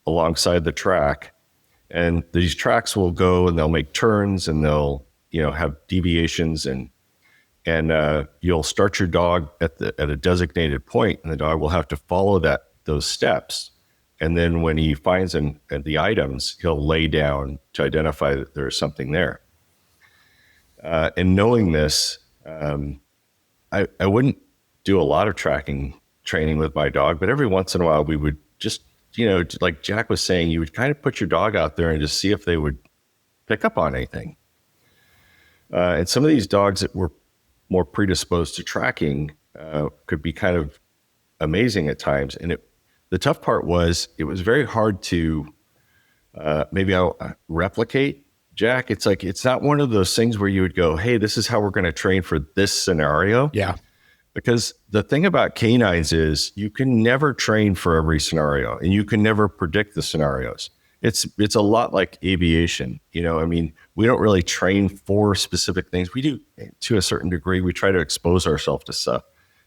alongside the track. And these tracks will go and they'll make turns, and they'll have deviations, and you'll start your dog at a designated point, and the dog will have to follow those steps. And then when he finds the items, he'll lay down to identify that there's something there. And knowing this, I wouldn't do a lot of tracking training with my dog, but every once in a while we would just, like Jack was saying, you would kind of put your dog out there and just see if they would pick up on anything. And some of these dogs that were more predisposed to tracking could be kind of amazing at times. And the tough part was it was very hard to maybe I'll replicate, Jack. It's like, it's not one of those things where you would go, hey, this is how we're going to train for this scenario. Yeah. Because the thing about canines is you can never train for every scenario and you can never predict the scenarios. It's a lot like aviation. We don't really train for specific things. We do to a certain degree. We try to expose ourselves to stuff.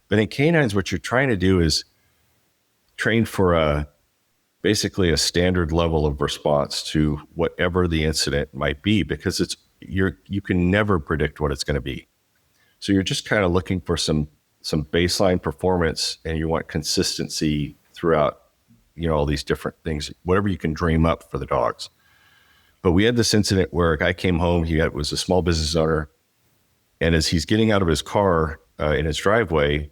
But in canines, what you're trying to do is train for basically a standard level of response to whatever the incident might be, because you can never predict what it's going to be. So you're just kind of looking for some baseline performance, and you want consistency throughout, all these different things, whatever you can dream up for the dogs. But we had this incident where a guy came home. He was a small business owner, and as he's getting out of his car in his driveway,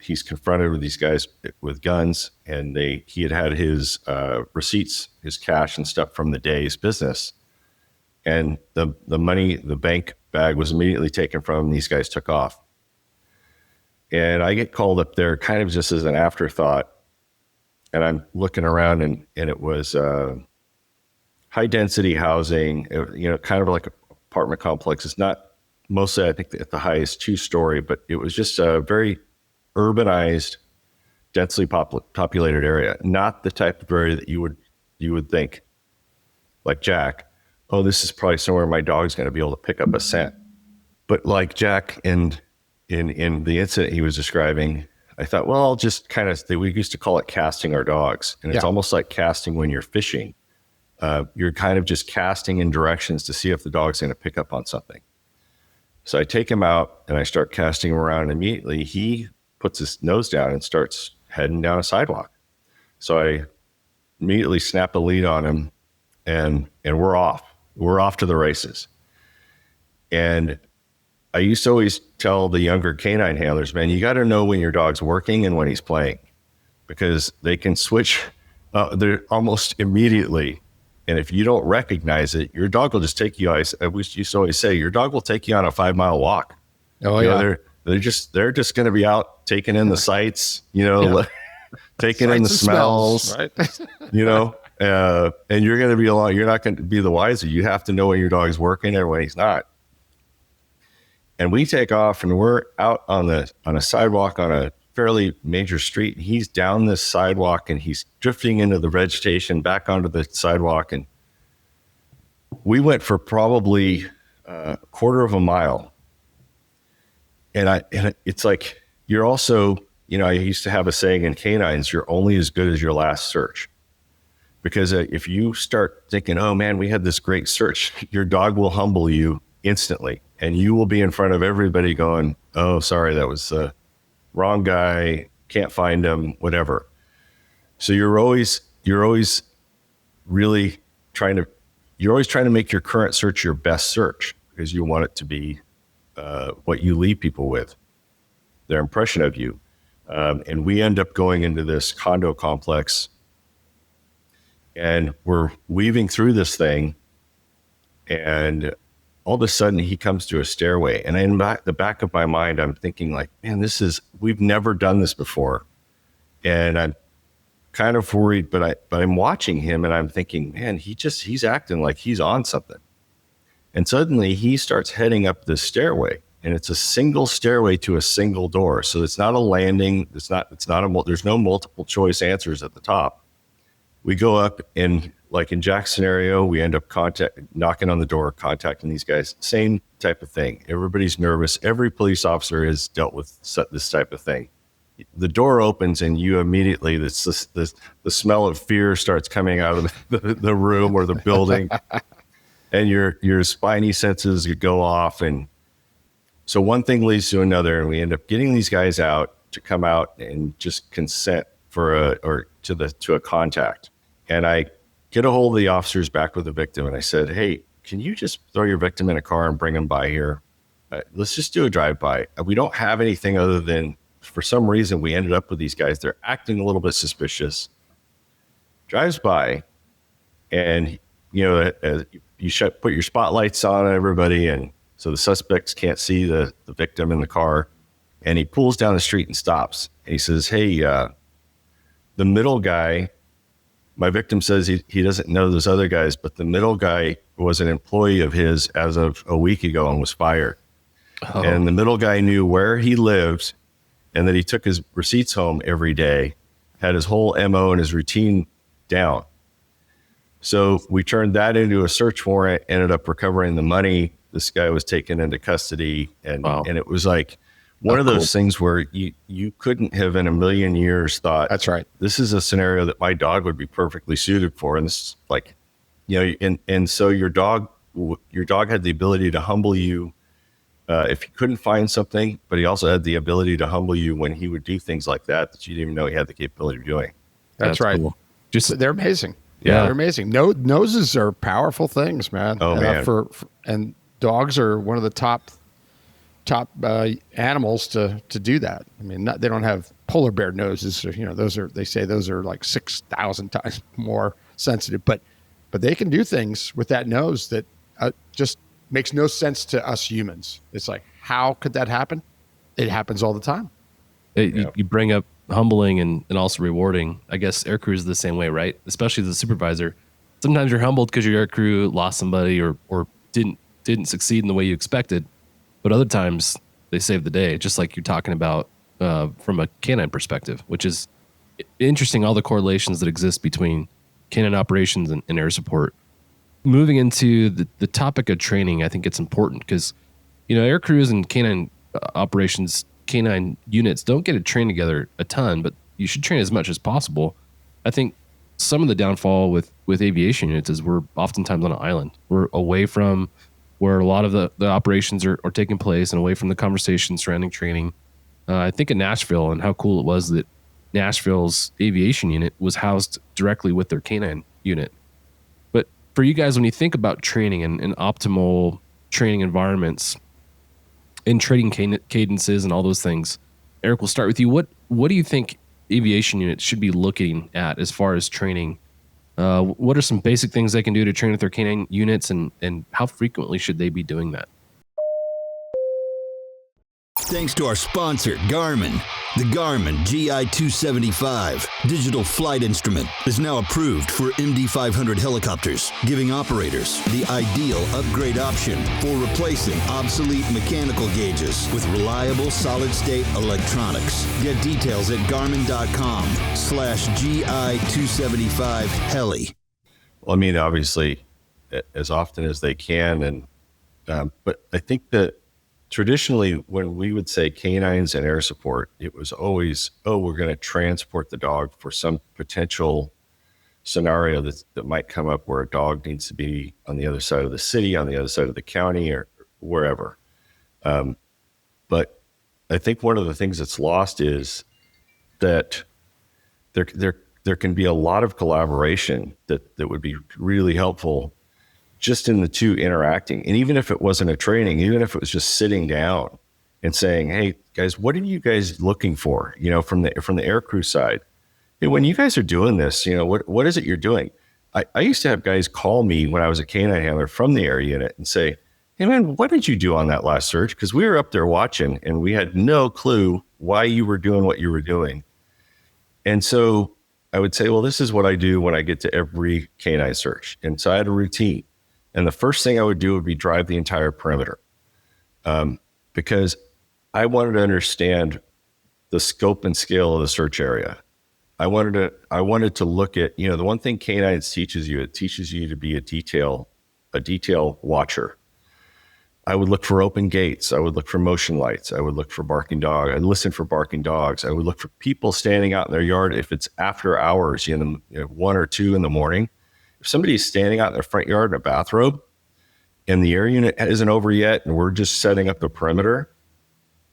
he's confronted with these guys with guns, and he had his receipts, his cash and stuff from the day's business, and the money, the bank bag was immediately taken from him. These guys took off. And I get called up there kind of just as an afterthought. And I'm looking around, and it was high density housing, kind of like an apartment complex. It's not mostly, I think, at the highest 2-story, but it was just a very urbanized, densely populated area. Not the type of area that you would think, like Jack, oh, this is probably somewhere my dog's going to be able to pick up a scent. But like Jack in the incident he was describing, I thought, well, I'll just we used to call it casting our dogs. And it's almost like casting when you're fishing. You're kind of just casting in directions to see if the dog's going to pick up on something. So I take him out and I start casting him around, and immediately he puts his nose down and starts heading down a sidewalk. So I immediately snap a lead on him, and we're off. We're off to the races. And I used to always tell the younger canine handlers, man, you got to know when your dog's working and when he's playing, because they can switch they're almost immediately. And if you don't recognize it, your dog will just take you. I used to always say, your dog will take you on a 5-mile walk. Oh, yeah. They're just going to be out taking in the sights, taking in the Sights and smells, right? and you're going to be along. You're not going to be the wiser. You have to know when your dog's working and when he's not. And we take off, and we're out on a sidewalk on a fairly major street. And he's down this sidewalk, and he's drifting into the vegetation, back onto the sidewalk. And we went for probably a quarter of a mile. And it's like, you're also, I used to have a saying in canines, you're only as good as your last search. Because if you start thinking, oh man, we had this great search, your dog will humble you instantly. And you will be in front of everybody going, oh, sorry, that was the wrong guy, can't find him, whatever. So you're always really trying to make your current search your best search, because you want it to be what you leave people with, their impression of you. And we end up going into this condo complex, and we're weaving through this thing, and all of a sudden he comes to a stairway, and in the back of my mind, I'm thinking like, man, we've never done this before. And I'm kind of worried, but I'm watching him, and I'm thinking, man, he's acting like he's on something. And suddenly he starts heading up this stairway, and it's a single stairway to a single door. So it's not a landing. There's no multiple choice answers at the top. We go up, and like in Jack's scenario, we end up knocking on the door, contacting these guys. Same type of thing. Everybody's nervous. Every police officer has dealt with this type of thing. The door opens, and you immediately, the smell of fear starts coming out of the room or the building, and your spiny senses go off. And so one thing leads to another, and we end up getting these guys out to come out and just consent to a contact. And I get a hold of the officers back with the victim, and I said, hey, can you just throw your victim in a car and bring him by here? Let's just do a drive-by. We don't have anything other than for some reason, we ended up with these guys. They're acting a little bit suspicious. Drives by, and put your spotlights on everybody, and so the suspects can't see the victim in the car. And he pulls down the street and stops. And he says, "Hey, the middle guy." My victim says he doesn't know those other guys, but the middle guy was an employee of his as of a week ago and was fired. Oh. And the middle guy knew where he lived and that he took his receipts home every day, had his whole MO and his routine down. So we turned that into a search warrant, ended up recovering the money. This guy was taken into custody. And it was like one of those things where you couldn't have in a million years thought, that's right, this is a scenario that my dog would be perfectly suited for. And this is like, and so your dog had the ability to humble you if he couldn't find something, but he also had the ability to humble you when he would do things like that you didn't even know he had the capability of doing. That's right. Cool. They're amazing. Yeah, they're amazing. Noses are powerful things, man. Oh, man. And dogs are one of the top animals to do that. I mean, they don't have polar bear noses. They say those are like 6,000 times more sensitive, but they can do things with that nose that just makes no sense to us humans. It's like, how could that happen? It happens all the time. You bring up humbling and also rewarding. I guess air crew is the same way, right? Especially the supervisor. Sometimes you're humbled because your air crew lost somebody or didn't succeed in the way you expected. But other times they save the day, just like you're talking about from a canine perspective, which is interesting, all the correlations that exist between canine operations and air support. Moving into the topic of training, I think it's important because, air crews and canine operations, canine units don't get to train together a ton, but you should train as much as possible. I think some of the downfall with aviation units is we're oftentimes on an island. We're away from where a lot of the operations are taking place and away from the conversation surrounding training. I think of Nashville and how cool it was that Nashville's aviation unit was housed directly with their canine unit. But for you guys, when you think about training and optimal training environments and training cadences and all those things, Eric, we'll start with you. What do you think aviation units should be looking at as far as training? What are some basic things they can do to train with their canine units, and how frequently should they be doing that? Thanks to our sponsor, Garmin. The Garmin GI-275 digital flight instrument is now approved for MD-500 helicopters, giving operators the ideal upgrade option for replacing obsolete mechanical gauges with reliable solid-state electronics. Get details at garmin.com/GI-275 Well, I mean, obviously, as often as they can, but I think that traditionally, when we would say canines and air support, it was always, we're going to transport the dog for some potential scenario that might come up where a dog needs to be on the other side of the city, on the other side of the county, or wherever. But I think one of the things that's lost is that there can be a lot of collaboration that would be really helpful just in the two interacting. And even if it wasn't a training, even if it was just sitting down and saying, hey guys, what are you guys looking for? From the air crew side, hey, when you guys are doing this, what is it you're doing? I used to have guys call me when I was a canine handler from the air unit and say, hey man, what did you do on that last search? Because we were up there watching and we had no clue why you were doing what you were doing. And so I would say, well, this is what I do when I get to every canine search. And so I had a routine. And the first thing I would do would be drive the entire perimeter, because I wanted to understand the scope and scale of the search area. I wanted to look at, the one thing canines teaches you, it teaches you to be a detail watcher. I would look for open gates. I would look for motion lights. I would look for barking dog. I'd listen for barking dogs. I would look for people standing out in their yard. If it's after hours, 1 or 2 in the morning, if somebody's standing out in their front yard in a bathrobe and the air unit isn't over yet and we're just setting up the perimeter,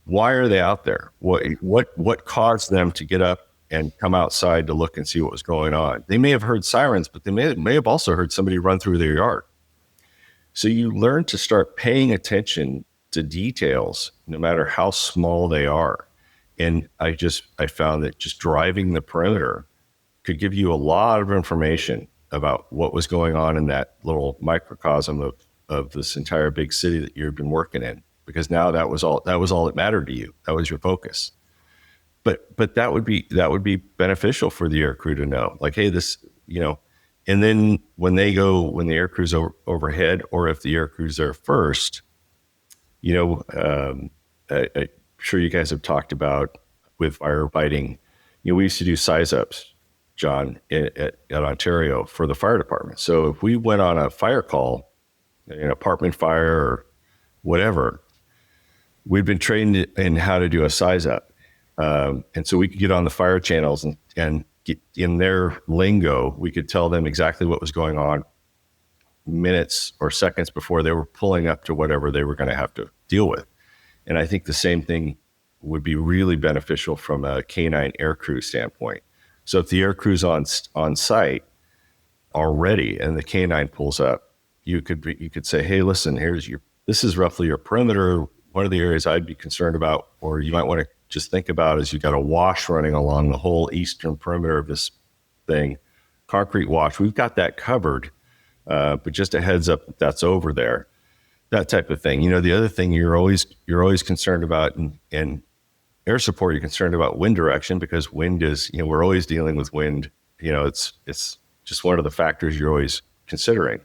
why are they out there? What caused them to get up and come outside to look and see what was going on? They may have heard sirens, but they may have also heard somebody run through their yard. So you learn to start paying attention to details, no matter how small they are. And I found that just driving the perimeter could give you a lot of information about what was going on in that little microcosm of this entire big city that you've been working in, because now that was all that mattered to you. That was your focus. But that would be beneficial for the air crew to know, like, hey, this, and then when the air crew's overhead, or if the air crew's there first, I'm sure you guys have talked about with firefighting. We used to do size ups, John, at Ontario for the fire department. So if we went on a fire call, an apartment fire or whatever, we'd been trained in how to do a size up. And so we could get on the fire channels and get in their lingo. We could tell them exactly what was going on minutes or seconds before they were pulling up to whatever they were going to have to deal with. And I think the same thing would be really beneficial from a canine air crew standpoint. So if the air crew's on site already and the canine pulls up, you could say, hey, listen, this is roughly your perimeter. One of the areas I'd be concerned about, or you might want to just think about, is you got a wash running along the whole eastern perimeter of this thing, concrete wash. We've got that covered, but just a heads up that's over there, that type of thing. The other thing you're always concerned about in air support, you're concerned about wind direction, because wind is, we're always dealing with wind. It's just one of the factors you're always considering.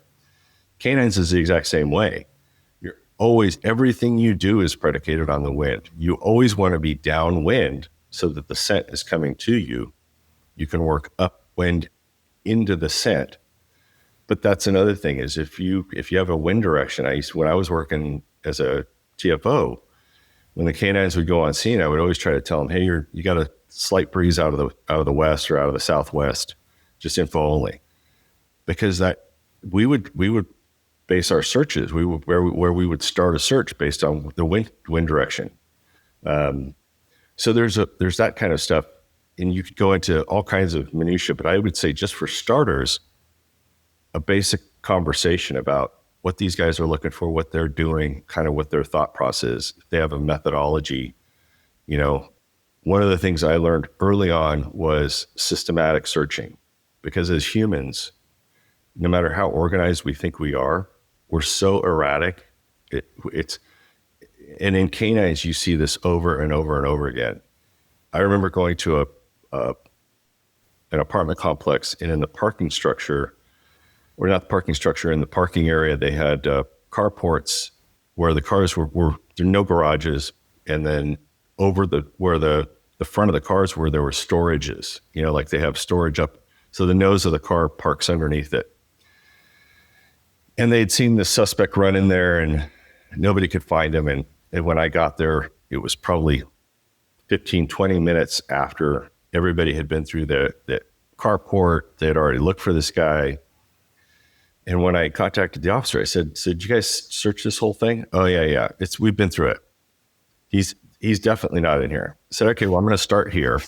Canines is the exact same way. Everything you do is predicated on the wind. You always want to be downwind so that the scent is coming to you. You can work upwind into the scent. But that's another thing, is if you have a wind direction. When I was working as a TFO, when the canines would go on scene, I would always try to tell them, hey, you got a slight breeze out of the west or out of the southwest, just info only, because that we would base our searches. Where we would start a search based on the wind direction. So there's that kind of stuff, and you could go into all kinds of minutia. But I would say, just for starters, a basic conversation about what these guys are looking for, what they're doing, kind of what their thought process is. If they have a methodology. One of the things I learned early on was systematic searching, because as humans, no matter how organized we think we are, we're so erratic. And in canines, you see this over and over and over again. I remember going to an apartment complex, and in the parking structure, or not the parking structure, in the parking area, they had carports where the cars were there were no garages, and then over where the front of the cars were, there were storages. Like they have storage up, so the nose of the car parks underneath it. And they'd seen the suspect run in there, and nobody could find him. And when I got there, it was probably 15, 20 minutes after everybody had been through the carport. They had already looked for this guy. And when I contacted the officer, I said, so did you guys search this whole thing? Oh, yeah. We've been through it. He's definitely not in here. I said, okay, well, I'm going to start here.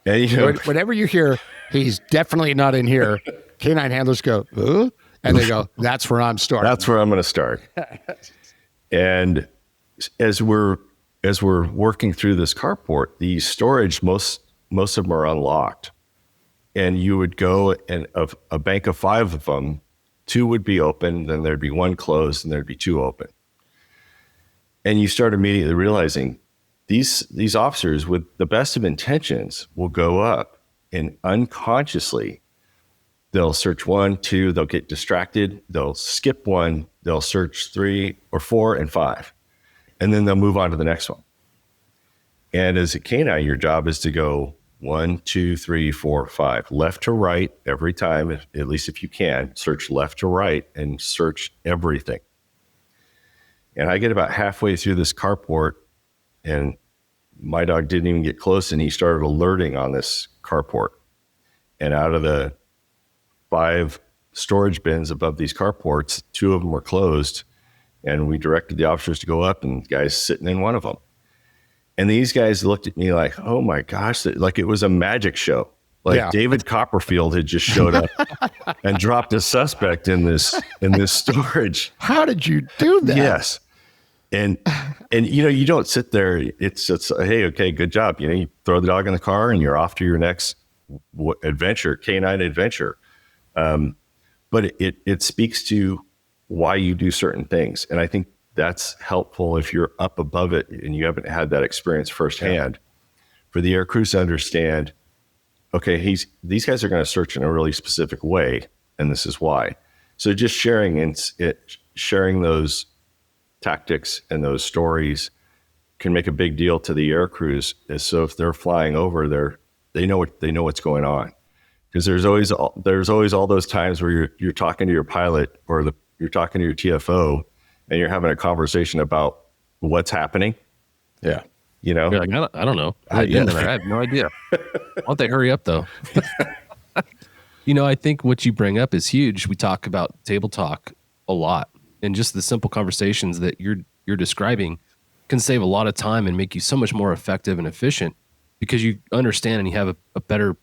And, whenever you hear, he's definitely not in here, canine handlers go, huh? And they go, that's where I'm starting. That's where I'm going to start. And as we're working through this carport, the storage, most of them are unlocked. And you would go, and of a bank of 5 of them, 2 would be open, then there'd be 1 closed, and there'd be 2 open. And you start immediately realizing these officers, with the best of intentions, will go up and unconsciously they'll search 1, 2, they'll get distracted, they'll skip 1, they'll search 3 or 4 and 5, and then they'll move on to the next one. And as a canine, your job is to go 1, 2, 3, 4, 5, left to right every time, at least if you can, search left to right and search everything. And I get about halfway through this carport, and my dog didn't even get close, and he started alerting on this carport. And out of the 5 storage bins above these carports, 2 of them were closed, and we directed the officers to go up, and the guy's sitting in one of them. And these guys looked at me like, oh my gosh, like it was a magic show. Like David Copperfield had just showed up and dropped a suspect in this storage. How did you do that? Yes. And And, you don't sit there. It's hey, okay, good job. You throw the dog in the car and you're off to your next adventure, canine adventure. But it speaks to why you do certain things. And I think that's helpful if you're up above it and you haven't had that experience firsthand, for the air crews to understand, okay, these guys are going to search in a really specific way, and this is why. So just sharing those tactics and those stories can make a big deal to the air crews. So if they're flying over, they know what's going on. Because there's always all those times where you're talking to your pilot or you're talking to your TFO and you're having a conversation about what's happening. Yeah. You're like, I don't know. I have no idea. Why don't they hurry up though? I think what you bring up is huge. We talk about table talk a lot, and just the simple conversations that you're describing can save a lot of time and make you so much more effective and efficient, because you understand and you have a better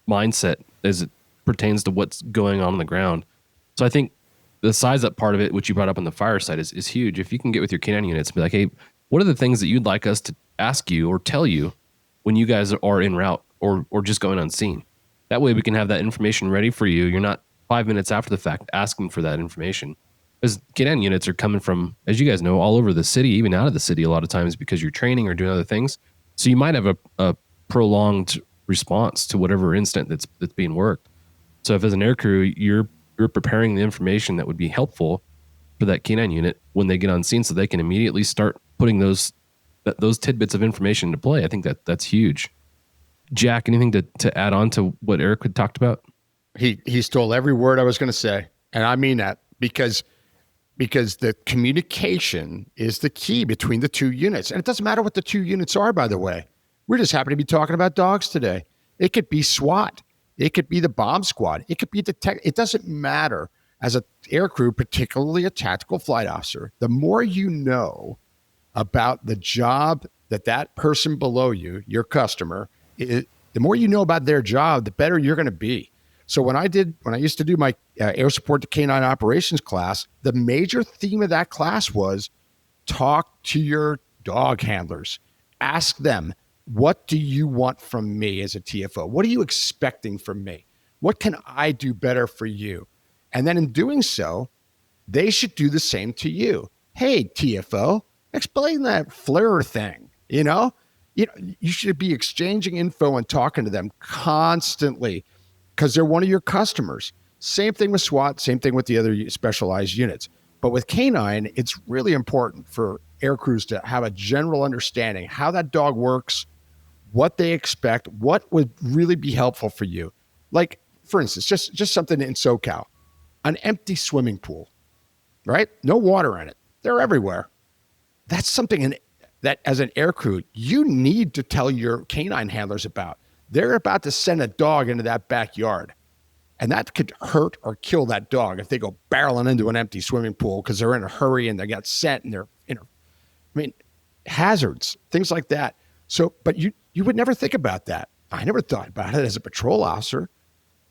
mindset as it pertains to what's going on the ground. So I think the size up part of it, which you brought up on the fire side, is huge. If you can get with your canine units and be like, hey, what are the things that you'd like us to ask you or tell you when you guys are en route or just going unseen? That way we can have that information ready for you. You're not 5 minutes after the fact asking for that information. Because canine units are coming from, as you guys know, all over the city, even out of the city a lot of times, because you're training or doing other things. So you might have a prolonged response to whatever incident that's being worked. So if as an air crew, you're preparing the information that would be helpful for that canine unit when they get on scene, so they can immediately start putting those tidbits of information into play. I think that's huge. Jack, anything to add on to what Eric had talked about? He stole every word I was going to say. And I mean that because the communication is the key between the two units. And it doesn't matter what the two units are, by the way. We're just happy to be talking about dogs today. It could be SWAT. It could be the bomb squad. It could be it doesn't matter. As an air crew, particularly a tactical flight officer, the more you know about the job that person below you, your customer, the more you know about their job, the better you're going to be. So when I used to do my air support to canine operations class, the major theme of that class was talk to your dog handlers. Ask them, what do you want from me as a TFO? What are you expecting from me? What can I do better for you? And then in doing so, they should do the same to you. Hey, TFO, explain that flare thing. You should be exchanging info and talking to them constantly because they're one of your customers. Same thing with SWAT, same thing with the other specialized units. But with canine, it's really important for air crews to have a general understanding how that dog works, what they expect, what would really be helpful for you. Like, for instance, just something in SoCal, an empty swimming pool, right? No water in it. They're everywhere. That's something that as an air crew, you need to tell your canine handlers about. They're about to send a dog into that backyard, and that could hurt or kill that dog if they go barreling into an empty swimming pool because they're in a hurry and they got sent and they're, hazards, things like that. So, but you would never think about that. I never thought about it as a patrol officer,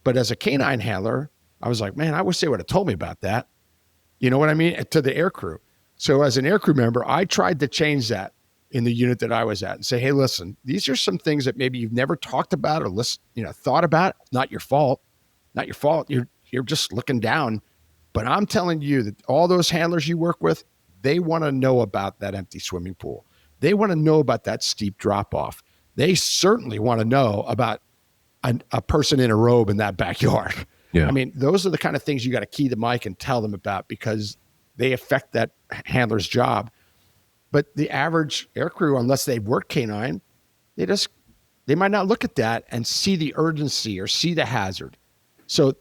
but as a canine handler, I was like, man, I wish they would have told me about that. You know what I mean? To the air crew. So as an air crew member, I tried to change that in the unit that I was at and say, hey, listen, these are some things that maybe you've never talked about or thought about. Not your fault. Not your fault. You're just looking down. But I'm telling you that all those handlers you work with, they want to know about that empty swimming pool. They want to know about that steep drop off. They certainly want to know about a person in a robe in that backyard. Yeah. I mean, those are the kind of things you got to key the mic and tell them about because they affect that handler's job. But the average air crew, unless they work canine, they might not look at that and see the urgency or see the hazard. So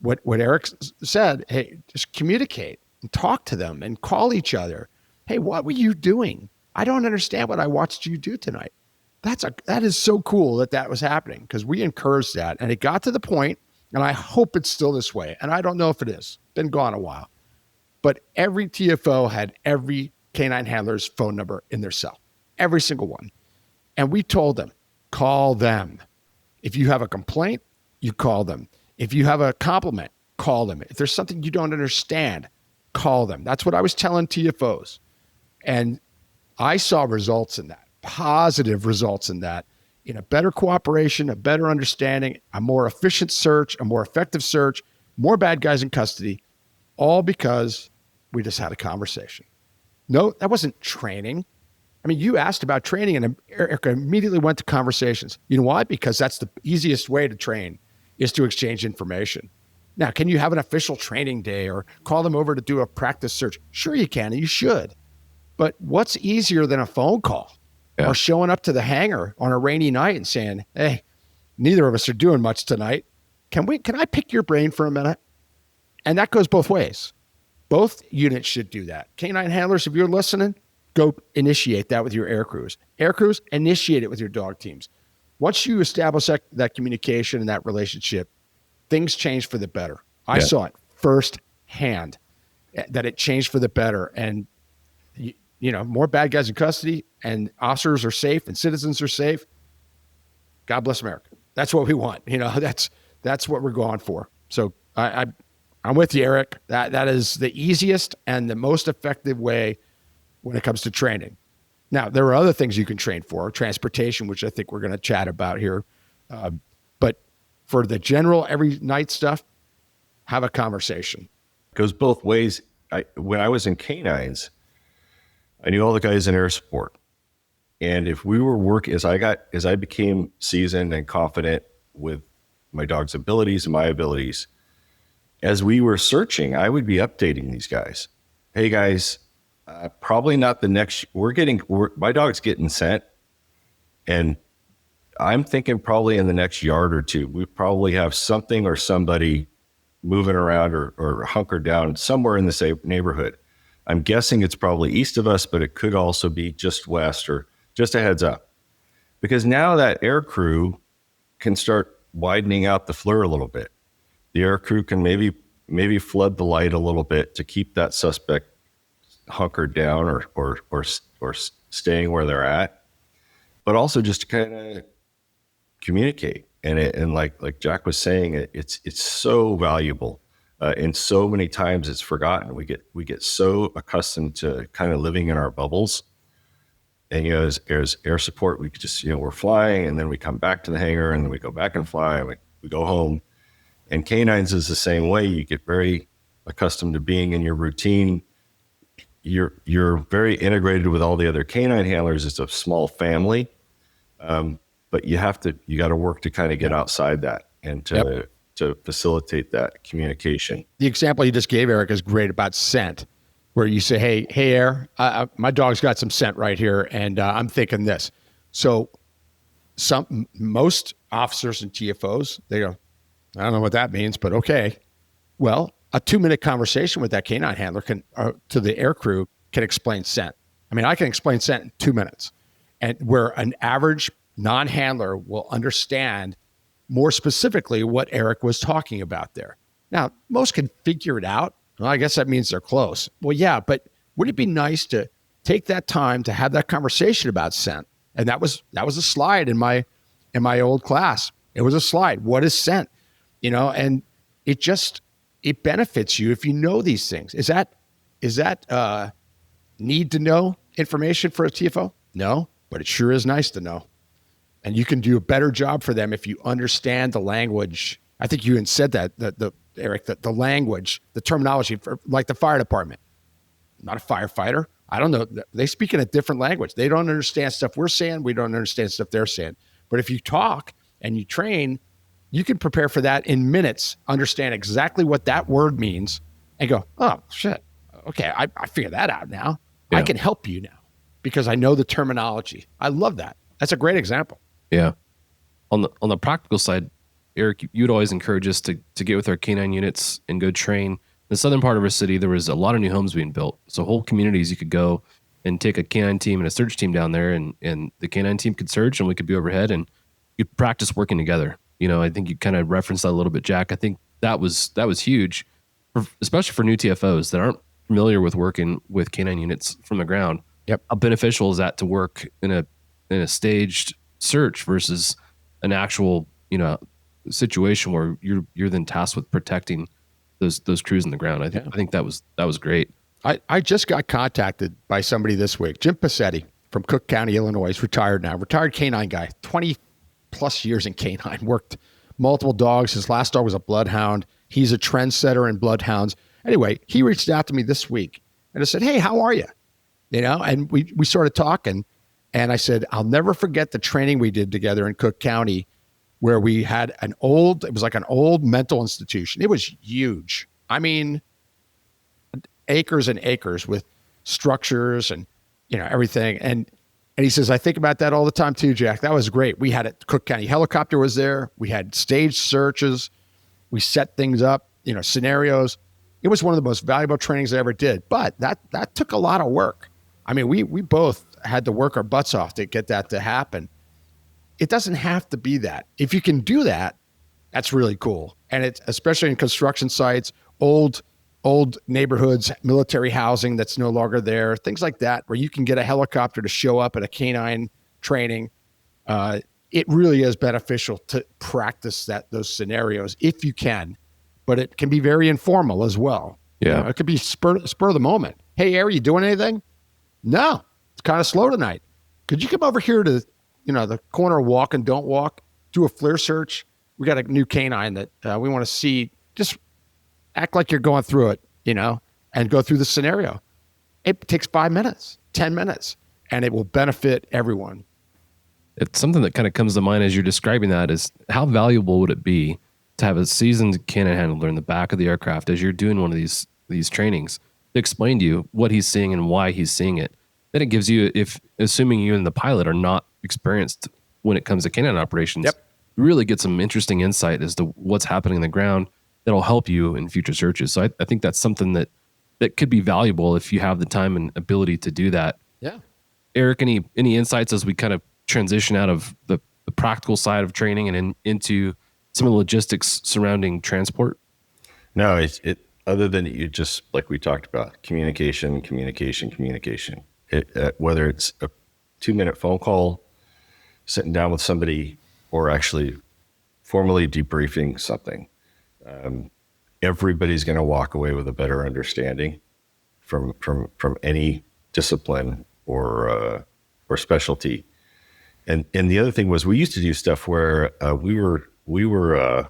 what Eric said, hey, just communicate and talk to them and call each other. Hey, what were you doing? I don't understand what I watched you do tonight. That is so cool that was happening because we encouraged that. And it got to the point, and I hope it's still this way. And I don't know if it is. Been gone a while. But every TFO had every canine handler's phone number in their cell. Every single one. And we told them, call them. If you have a complaint, you call them. If you have a compliment, call them. If there's something you don't understand, call them. That's what I was telling TFOs. And I saw results in that, positive results in that, in a better cooperation, a better understanding, a more efficient search, a more effective search, more bad guys in custody, all because we just had a conversation. No, that wasn't training. I mean, you asked about training and Eric immediately went to conversations. You know why? Because that's the easiest way to train, is to exchange information. Now, can you have an official training day or call them over to do a practice search? Sure you can, and you should. But what's easier than a phone call or showing up to the hangar on a rainy night and saying, hey, neither of us are doing much tonight. Can I pick your brain for a minute? And that goes both ways. Both units should do that. Canine handlers, if you're listening, go initiate that with your air crews. Air crews, initiate it with your dog teams. Once you establish that communication and that relationship, things change for the better. I saw it firsthand that it changed for the better. And, you know, more bad guys in custody and officers are safe and citizens are safe. God bless America. That's what we want. You know, that's what we're going for. So I'm with you, Eric. That is the easiest and the most effective way when it comes to training. Now, there are other things you can train for, transportation, which I think we're going to chat about here. But for the general every night stuff, have a conversation. It goes both ways. When I was in canines, I knew all the guys in air support. And if we were working, as I became seasoned and confident with my dog's abilities and my abilities, as we were searching, I would be updating these guys. Hey guys, probably not the next, my dog's getting sent. And I'm thinking probably in the next yard or two, we probably have something or somebody moving around or hunkered down somewhere in the same neighborhood. I'm guessing it's probably east of us, but it could also be just west, or just a heads up. Because now that air crew can start widening out the FLIR a little bit. The air crew can maybe flood the light a little bit to keep that suspect hunkered down or staying where they're at, but also just to kind of communicate. And like Jack was saying, it's so valuable. And so many times it's forgotten. We get so accustomed to kind of living in our bubbles. And, you know, as air support, we just, you know, we're flying and then we come back to the hangar and then we go back and fly and we go home. And canines is the same way. You get very accustomed to being in your routine. You're very integrated with all the other canine handlers. It's a small family. But you got to work to kind of get outside that and to facilitate that communication. The example you just gave, Eric, is great about scent, where you say, hey, Air, my dog's got some scent right here, and I'm thinking this. So most officers and TFOs, they go, I don't know what that means, but okay. Well, a 2-minute conversation with that canine handler to the air crew can explain scent. I mean, I can explain scent in 2 minutes, and where an average non-handler will understand more specifically what Eric was talking about there. Now, most can figure it out. Well, I guess that means they're close. Well, yeah, but wouldn't it be nice to take that time to have that conversation about scent? And that was a slide in my old class. It was a slide. What is scent? You know, and it benefits you if you know these things. Is that need to know information for a TFO? No, but it sure is nice to know. And you can do a better job for them if you understand the language. I think you even said that Eric, the language, the terminology for, like, the fire department. I'm not a firefighter. I don't know. They speak in a different language. They don't understand stuff we're saying. We don't understand stuff they're saying. But if you talk and you train, you can prepare for that in minutes, understand exactly what that word means, and go, oh, shit. Okay, I figured that out now. Yeah. I can help you now because I know the terminology. I love that. That's a great example. Yeah. On the practical side, Eric, you'd always encourage us to get with our canine units and go train. In the southern part of our city, there was a lot of new homes being built. So whole communities, you could go and take a canine team and a search team down there, and the canine team could search and we could be overhead and you'd practice working together. You know, I think you kind of referenced that a little bit, Jack. I think that was huge, especially for new TFOs that aren't familiar with working with canine units from the ground. Yep. How beneficial is that to work in a staged search versus an actual, you know, situation where you're then tasked with protecting those crews in the ground. I think that was great. I just got contacted by somebody this week, Jim Passetti from Cook County, Illinois. He's retired now, retired canine guy, 20 plus years in canine, worked multiple dogs. His last dog was a bloodhound. He's a trendsetter in bloodhounds. Anyway, he reached out to me this week and I said, hey, how are you? And we started talking, and I said, I'll never forget the training we did together in Cook County where we had it was like an old mental institution. It was huge. I mean, acres and acres with structures and, everything. And he says, I think about that all the time too, Jack. That was great. We had Cook County helicopter was there. We had stage searches. We set things up, scenarios. It was one of the most valuable trainings I ever did, but that took a lot of work. I mean, we both had to work our butts off to get that to happen. It doesn't have to be that. If you can do that, that's really cool. And it's especially in construction sites, old neighborhoods, military housing that's no longer there, things like that, where you can get a helicopter to show up at a canine training. It really is beneficial to practice those scenarios if you can, but it can be very informal as well. Yeah. It could be spur of the moment. Hey, Air, you doing anything? No, it's kind of slow tonight. Could you come over here to, the corner of walk and don't walk, do a FLIR search? We got a new canine that we want to see. Just act like you're going through it, and go through the scenario. It takes 5 minutes, 10 minutes, and it will benefit everyone. It's something that kind of comes to mind as you're describing that is how valuable would it be to have a seasoned canine handler in the back of the aircraft as you're doing one of these trainings to explain to you what he's seeing and why he's seeing it. Then it gives you, if assuming you and the pilot are not experienced when it comes to canine operations, really get some interesting insight as to what's happening on the ground that'll help you in future searches. So I think that's something that could be valuable if you have the time and ability to do that. Yeah. Eric, any insights as we kind of transition out of the practical side of training and into some of the logistics surrounding transport? No, it other than you just like we talked about, communication. Whether it's a 2-minute phone call, sitting down with somebody, or actually formally debriefing something, everybody's going to walk away with a better understanding from any discipline or specialty. And the other thing was we used to do stuff where we were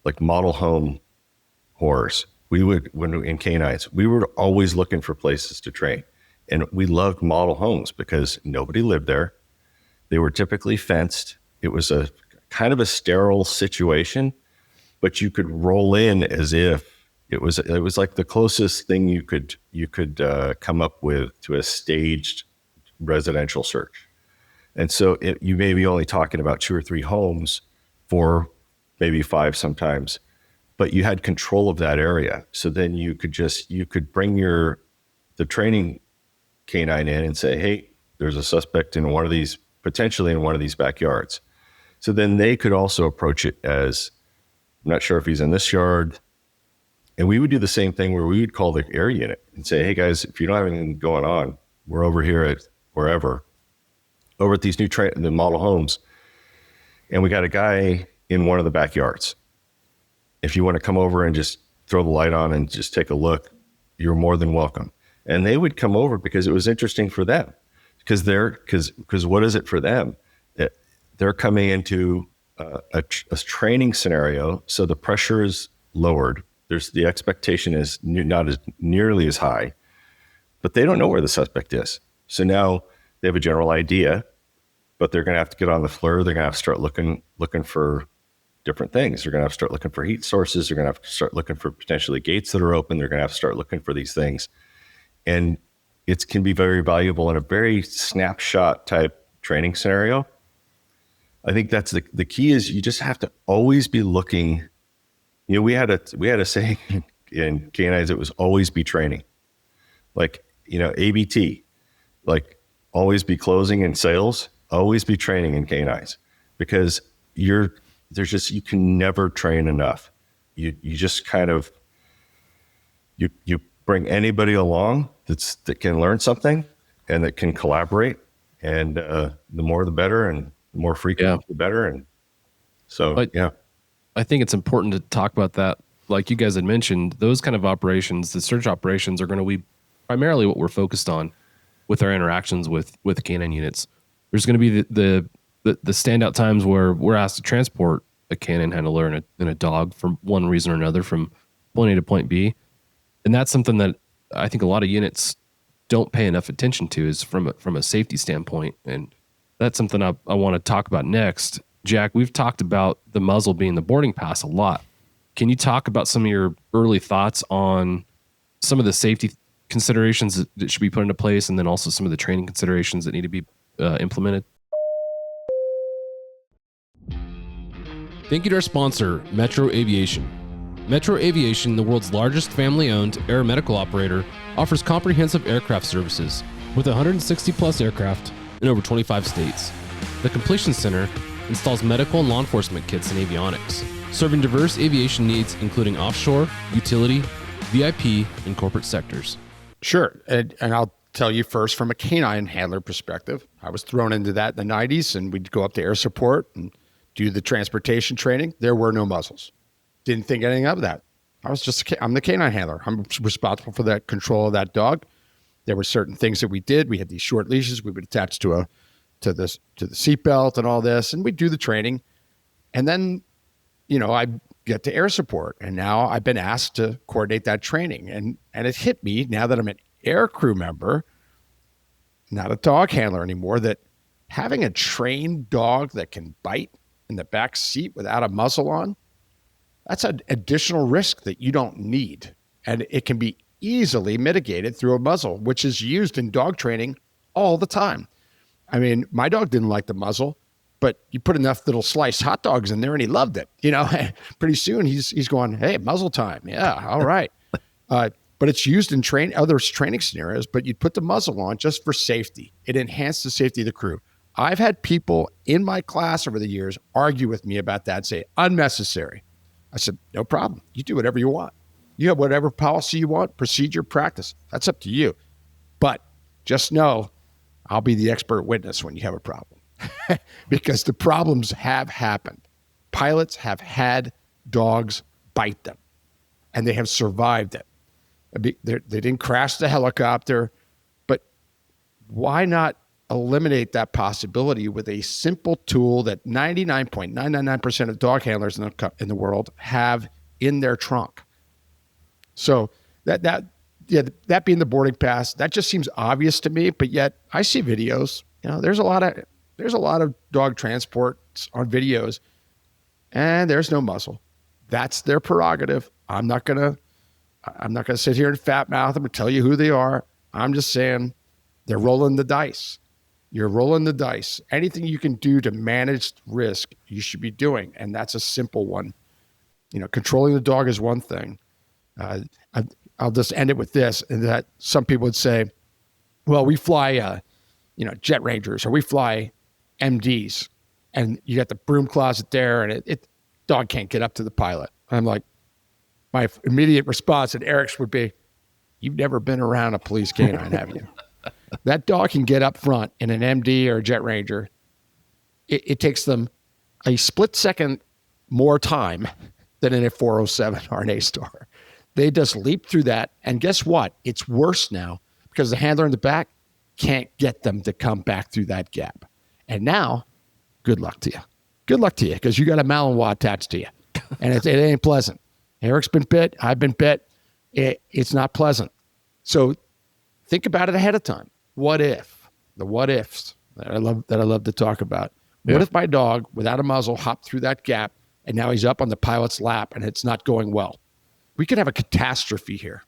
like model home whores. When in canines, we were always looking for places to train. And we loved model homes because nobody lived there. They were typically fenced. It was a kind of a sterile situation, but you could roll in as if it was like the closest thing you could come up with to a staged residential search. And so you may be only talking about 2 or 3 homes, 4, maybe 5 sometimes, but you had control of that area. So then you could bring the training canine in and say, hey, there's a suspect potentially in one of these backyards. So then they could also approach it as, I'm not sure if he's in this yard. And we would do the same thing where we would call the air unit and say, hey guys, if you don't have anything going on, we're over here at wherever, over at these new the model homes. And we got a guy in one of the backyards. If you want to come over and just throw the light on and just take a look, you're more than welcome. And they would come over because it was interesting for them, because what is it for them? They're coming into a training scenario, so the pressure is lowered. The expectation is not as nearly as high, but they don't know where the suspect is. So now they have a general idea, but they're going to have to get on the FLIR. They're going to have to start looking for different things. They're going to have to start looking for heat sources. They're going to have to start looking for potentially gates that are open. They're going to have to start looking for these things. And it can be very valuable in a very snapshot type training scenario. I think that's the key is you just have to always be looking. We had a saying in canines, it was always be training. Like, ABT, like always be closing in sales, always be training in canines, because you can never train enough. You just kind of, you bring anybody along that can learn something and that can collaborate, and the more the better, and the more frequent the better. And so, I think it's important to talk about that like you guys had mentioned, those kind of operations, the search operations, are going to be primarily what we're focused on with our interactions with canine units. There's going to be the standout times where we're asked to transport a canine handler and a dog for one reason or another from point A to point B. And that's something that I think a lot of units don't pay enough attention to, is from a safety standpoint. And that's something I want to talk about next. Jack, we've talked about the muzzle being the boarding pass a lot. Can you talk about some of your early thoughts on some of the safety considerations that should be put into place, and then also some of the training considerations that need to be implemented? Thank you to our sponsor, Metro Aviation. Metro Aviation, the world's largest family-owned aeromedical operator, offers comprehensive aircraft services with 160 plus aircraft in over 25 states. The Completion Center installs medical and law enforcement kits and avionics, serving diverse aviation needs including offshore, utility, VIP, and corporate sectors. Sure. And I'll tell you first, from a canine handler perspective, I was thrown into that in the 90s, and we'd go up to air support and do the transportation training. There were no muzzles. Didn't think anything of that. I'm the canine handler. I'm responsible for that control of that dog. There were certain things that we did. We had these short leashes we would attach to the seatbelt and all this, and we'd do the training. And then, I get to air support, and now I've been asked to coordinate that training. And it hit me, now that I'm an air crew member, not a dog handler anymore, that having a trained dog that can bite in the back seat without a muzzle on, that's an additional risk that you don't need. And it can be easily mitigated through a muzzle, which is used in dog training all the time. I mean, my dog didn't like the muzzle, but you put enough little sliced hot dogs in there and he loved it. Pretty soon he's going, hey, muzzle time. Yeah, all right. But it's used in other training scenarios, but you put the muzzle on just for safety. It enhanced the safety of the crew. I've had people in my class over the years argue with me about that, say, unnecessary. I said, no problem. You do whatever you want. You have whatever policy you want, procedure, practice. That's up to you. But just know I'll be the expert witness when you have a problem. Because the problems have happened. Pilots have had dogs bite them, and they have survived it. They didn't crash the helicopter, but why not eliminate that possibility with a simple tool that 99.999% of dog handlers in the world have in their trunk? So that being the boarding pass, that just seems obvious to me, but yet I see videos. There's a lot of dog transports on videos, and there's no muzzle. That's their prerogative. I'm not gonna sit here and fat mouth them and tell you who they are. I'm just saying they're rolling the dice. You're rolling the dice. Anything you can do to manage risk, you should be doing, and that's a simple one. Controlling the dog is one thing. I'll just end it with this, and that some people would say, well, we fly, jet rangers, or we fly MDs, and you got the broom closet there, and dog can't get up to the pilot. I'm like, my immediate response, and Eric's would be, you've never been around a police canine, have you? That dog can get up front in an MD or a jet ranger. It takes them a split second more time than in a 407 or an A-Star. They just leap through that, and guess what? It's worse now because the handler in the back can't get them to come back through that gap. And now, good luck to you. Good luck to you, because you got a Malinois attached to you, and it ain't pleasant. Eric's been bit. I've been bit. It's not pleasant. So think about it ahead of time. What if? The what ifs that I love to talk about. Yeah. What if my dog, without a muzzle, hopped through that gap, and now he's up on the pilot's lap, and it's not going well? We could have a catastrophe here.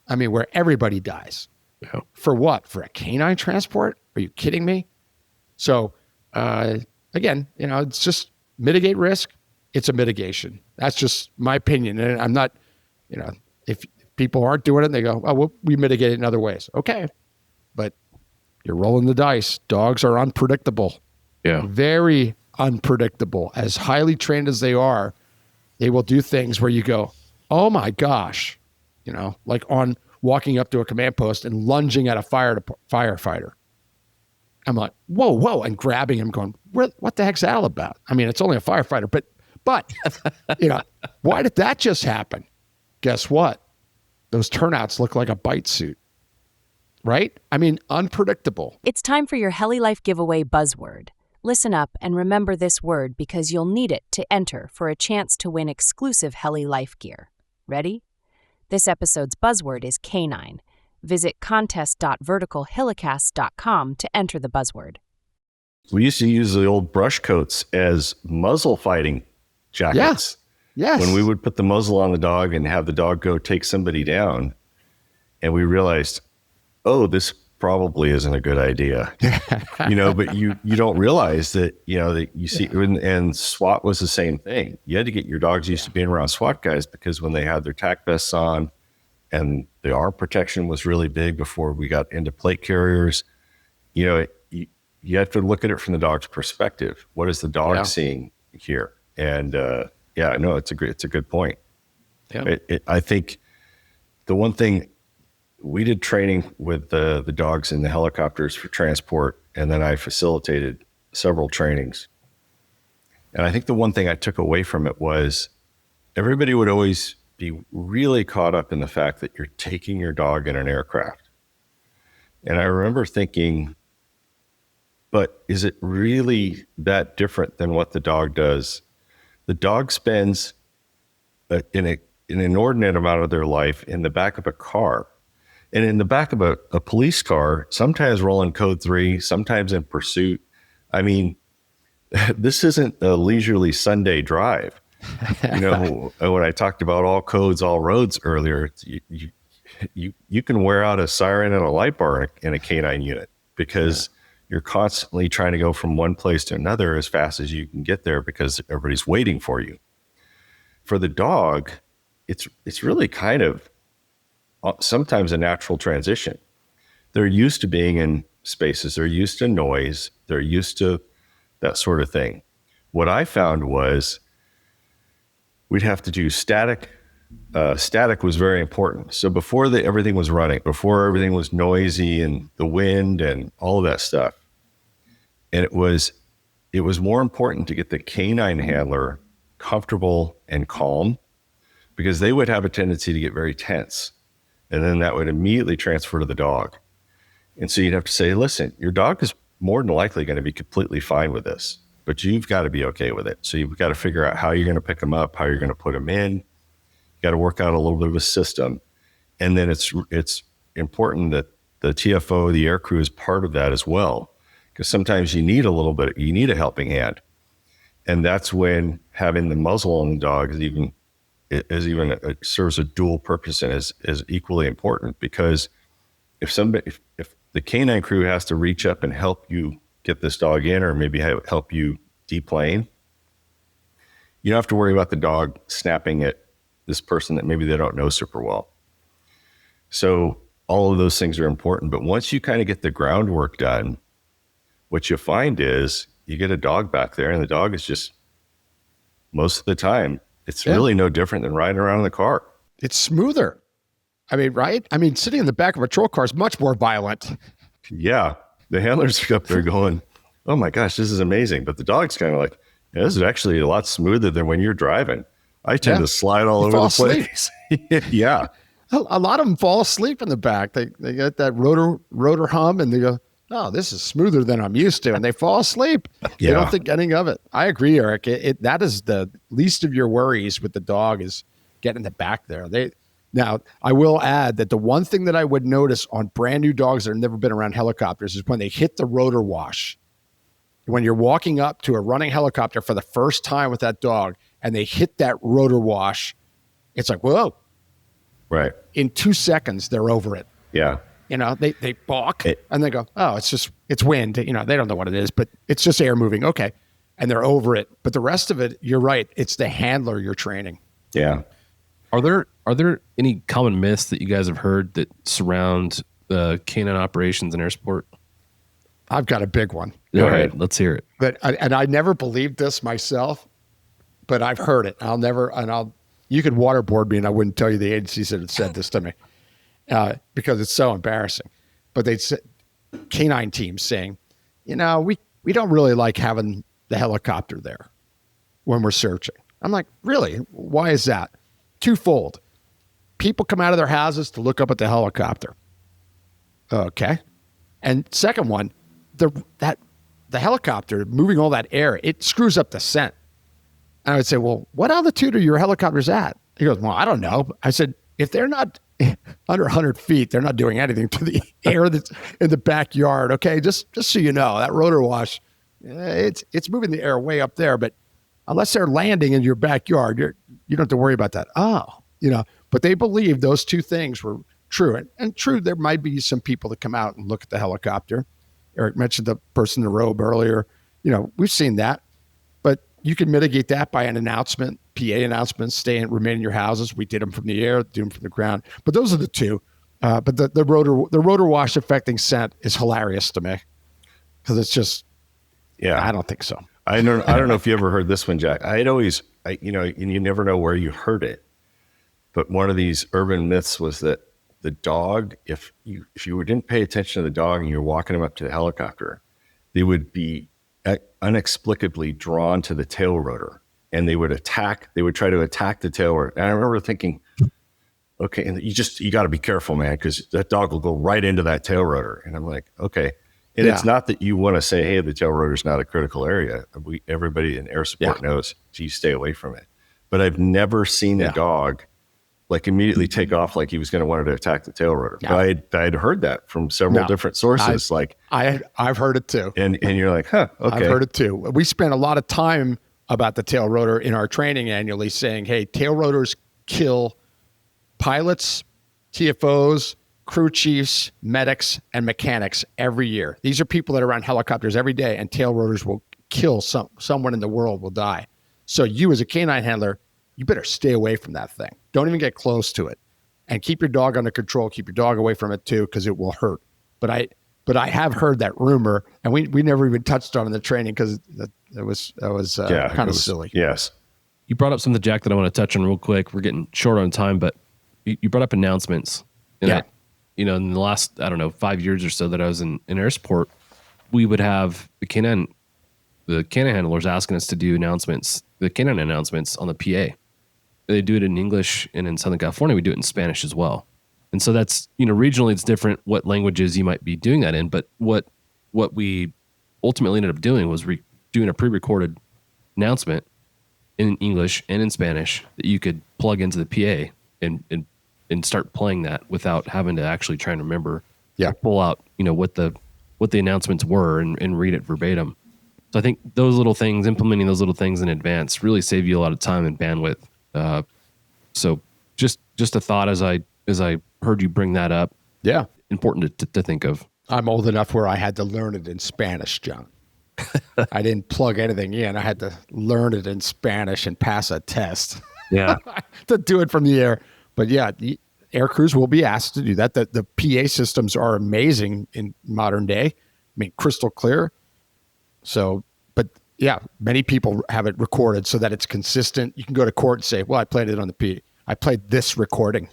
I mean, where everybody dies. Yeah. For what? For a canine transport? Are you kidding me? So, again, it's just mitigate risk. It's a mitigation. That's just my opinion. And I'm not, if people aren't doing it, they go, oh, well, we mitigate it in other ways. Okay. But you're rolling the dice. Dogs are unpredictable. Yeah. Very unpredictable. As highly trained as they are, they will do things where you go, oh my gosh, like on walking up to a command post and lunging at a firefighter. I'm like, whoa, and grabbing him going, what the heck's that all about? I mean, it's only a firefighter, but why did that just happen? guess what? Those turnouts look like a bite suit, right? I mean, unpredictable. It's time for your Heli Life giveaway buzzword. Listen up and remember this word because you'll need it to enter for a chance to win exclusive Heli Life gear. Ready? This episode's buzzword is canine. Visit contest.verticalhelicast.com to enter the buzzword. We used to use the old brush coats as muzzle fighting jackets. Yes. When we would put the muzzle on the dog and have the dog go take somebody down, and we realized, oh, this probably isn't a good idea. But you don't realize that, that you see, and SWAT was the same thing. You had to get your dogs used to being around SWAT guys because when they had their tack vests on and the arm protection was really big before we got into plate carriers, you have to look at it from the dog's perspective. What is the dog seeing here? And it's a good point. Yeah. I think the one thing we did training with the dogs in the helicopters for transport, and then I facilitated several trainings. And I think the one thing I took away from it was everybody would always be really caught up in the fact that you're taking your dog in an aircraft. And I remember thinking, but is it really that different than what the dog does? The dog spends an inordinate amount of their life in the back of a car. And in the back of a police car, sometimes rolling code 3, sometimes in pursuit. I mean, this isn't a leisurely Sunday drive. When I talked about all codes, all roads earlier, you can wear out a siren and a light bar in a canine unit because you're constantly trying to go from one place to another as fast as you can get there because everybody's waiting for you. For the dog, it's really kind of sometimes a natural transition. They're used to being in spaces. They're used to noise. They're used to that sort of thing. What I found was we'd have to do static. Static was very important. So before everything was running, before everything was noisy and the wind and all of that stuff, and it was more important to get the canine handler comfortable and calm because they would have a tendency to get very tense. And then that would immediately transfer to the dog. And so you'd have to say, listen, your dog is more than likely going to be completely fine with this, but you've got to be okay with it. So you've got to figure out how you're going to pick them up, how you're going to put them in. You got to work out a little bit of a system. And then it's important that the TFO, the air crew, is part of that as well. Because sometimes you need a helping hand. And that's when having the muzzle on the dog it serves a dual purpose and is equally important, because if the canine crew has to reach up and help you get this dog in, or maybe help you deplane, you don't have to worry about the dog snapping at this person that maybe they don't know super well. So all of those things are important. But once you kind of get the groundwork done, what you find is you get a dog back there, and the dog is just, most of the time, it's really no different than riding around in the car. It's smoother. I mean, right? I mean, sitting in the back of a patrol car is much more violent. Yeah. The handlers are up there going, oh my gosh, this is amazing. But the dog's kind of like, this is actually a lot smoother than when you're driving. I tend to slide all over the place. Yeah. A lot of them fall asleep in the back. They get that rotor hum, and they go, oh, this is smoother than I'm used to. And they fall asleep. They don't think anything of it. I agree, Eric. That is the least of your worries with the dog, is getting the back there. Now, I will add that the one thing that I would notice on brand new dogs that have never been around helicopters is when they hit the rotor wash. When you're walking up to a running helicopter for the first time with that dog and they hit that rotor wash, it's like, whoa. Right. In 2 seconds, they're over it. Yeah. They balk and they go, oh, it's wind. They don't know what it is, but it's just air moving. Okay. And they're over it. But the rest of it, you're right. It's the handler you're training. Yeah. Are there any common myths that you guys have heard that surround the canine operations in air support? I've got a big one. Go ahead. Let's hear it. But I never believed this myself, but I've heard it. You could waterboard me and I wouldn't tell you the agencies that had said this to me. Because it's so embarrassing. But they'd say, canine teams saying, we don't really like having the helicopter there when we're searching. I'm like, really? Why is that? Twofold. people come out of their houses to look up at the helicopter. Okay. And second one, the helicopter moving all that air, it screws up the scent. And I would say, well, what altitude are your helicopters at? He goes, well, I don't know. I said, if they're not under 100 feet, they're not doing anything to the air that's in the backyard. Okay, just so you know, that rotor wash, it's moving the air way up there. But unless they're landing in your backyard, you don't have to worry about that. But they believe those two things were true. And true, there might be some people that come out and look at the helicopter. Eric mentioned the person in the robe earlier. We've seen that. But you can mitigate that by an announcement, PA announcements, remain in your houses. We did them from the air, do them from the ground. But those are the two. But the rotor wash affecting scent is hilarious to me because it's just, I don't think so. I don't know if you ever heard this one, Jack. And you never know where you heard it. But one of these urban myths was that the dog, if you didn't pay attention to the dog and you're walking him up to the helicopter, they would be inexplicably drawn to the tail rotor, and they would try to attack the tail rotor. And I remember thinking, okay, and you got to be careful, man, because that dog will go right into that tail rotor. And I'm like, okay. And it's not that you want to say, hey, the tail rotor is not a critical area. Everybody in air support knows, so you stay away from it. But I've never seen a dog like immediately take off like he was going to want to attack the tail rotor. Yeah. But I'd heard that from several different sources. I've heard it too. And you're like, huh, okay. I've heard it too. We spent a lot of time about the tail rotor in our training annually saying, hey, tail rotors kill pilots, TFOs, crew chiefs, medics, and mechanics every year. These are people that are around helicopters every day, and tail rotors will kill someone in the world will die. So you as a canine handler, you better stay away from that thing. Don't even get close to it, and keep your dog under control. Keep your dog away from it too, because it will hurt. But I have heard that rumor, and we never even touched on it in the training because that was kind of silly. Yes. You brought up something, Jack, that I want to touch on real quick. We're getting short on time, but you brought up announcements. And in the last, 5 years or so that I was in air support, we would have the canine handlers asking us to do the canine announcements on the PA. They do it in English, and in Southern California, we do it in Spanish as well. And so that's, regionally it's different what languages you might be doing that in, but what we ultimately ended up doing was doing a pre-recorded announcement in English and in Spanish that you could plug into the PA and start playing that without having to actually try and remember, pull out, what the announcements were and read it verbatim. So I think implementing those little things in advance really save you a lot of time and bandwidth. So just a thought as I heard you bring that up. Yeah. Important to think of. I'm old enough where I had to learn it in Spanish, John. I didn't plug anything in. I had to learn it in Spanish and pass a test. Yeah. To do it from the air. But the air crews will be asked to do that. The PA systems are amazing in modern day. I mean, crystal clear. So, but many people have it recorded so that it's consistent. You can go to court and say, well, I played it on the PA. I played this recording,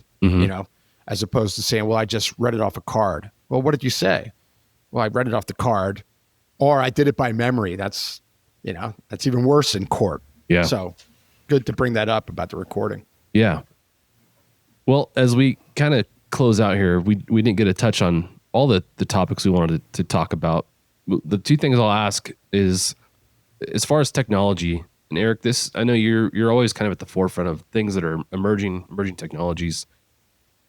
as opposed to saying, well, I just read it off a card. Well, what did you say? Well, I read it off the card, or I did it by memory. That's even worse in court. Yeah. So good to bring that up about the recording. Yeah. Well, as we kind of close out here, we didn't get a touch on all the topics we wanted to talk about. The two things I'll ask is, as far as technology, and Eric, I know you're always kind of at the forefront of things that are emerging technologies.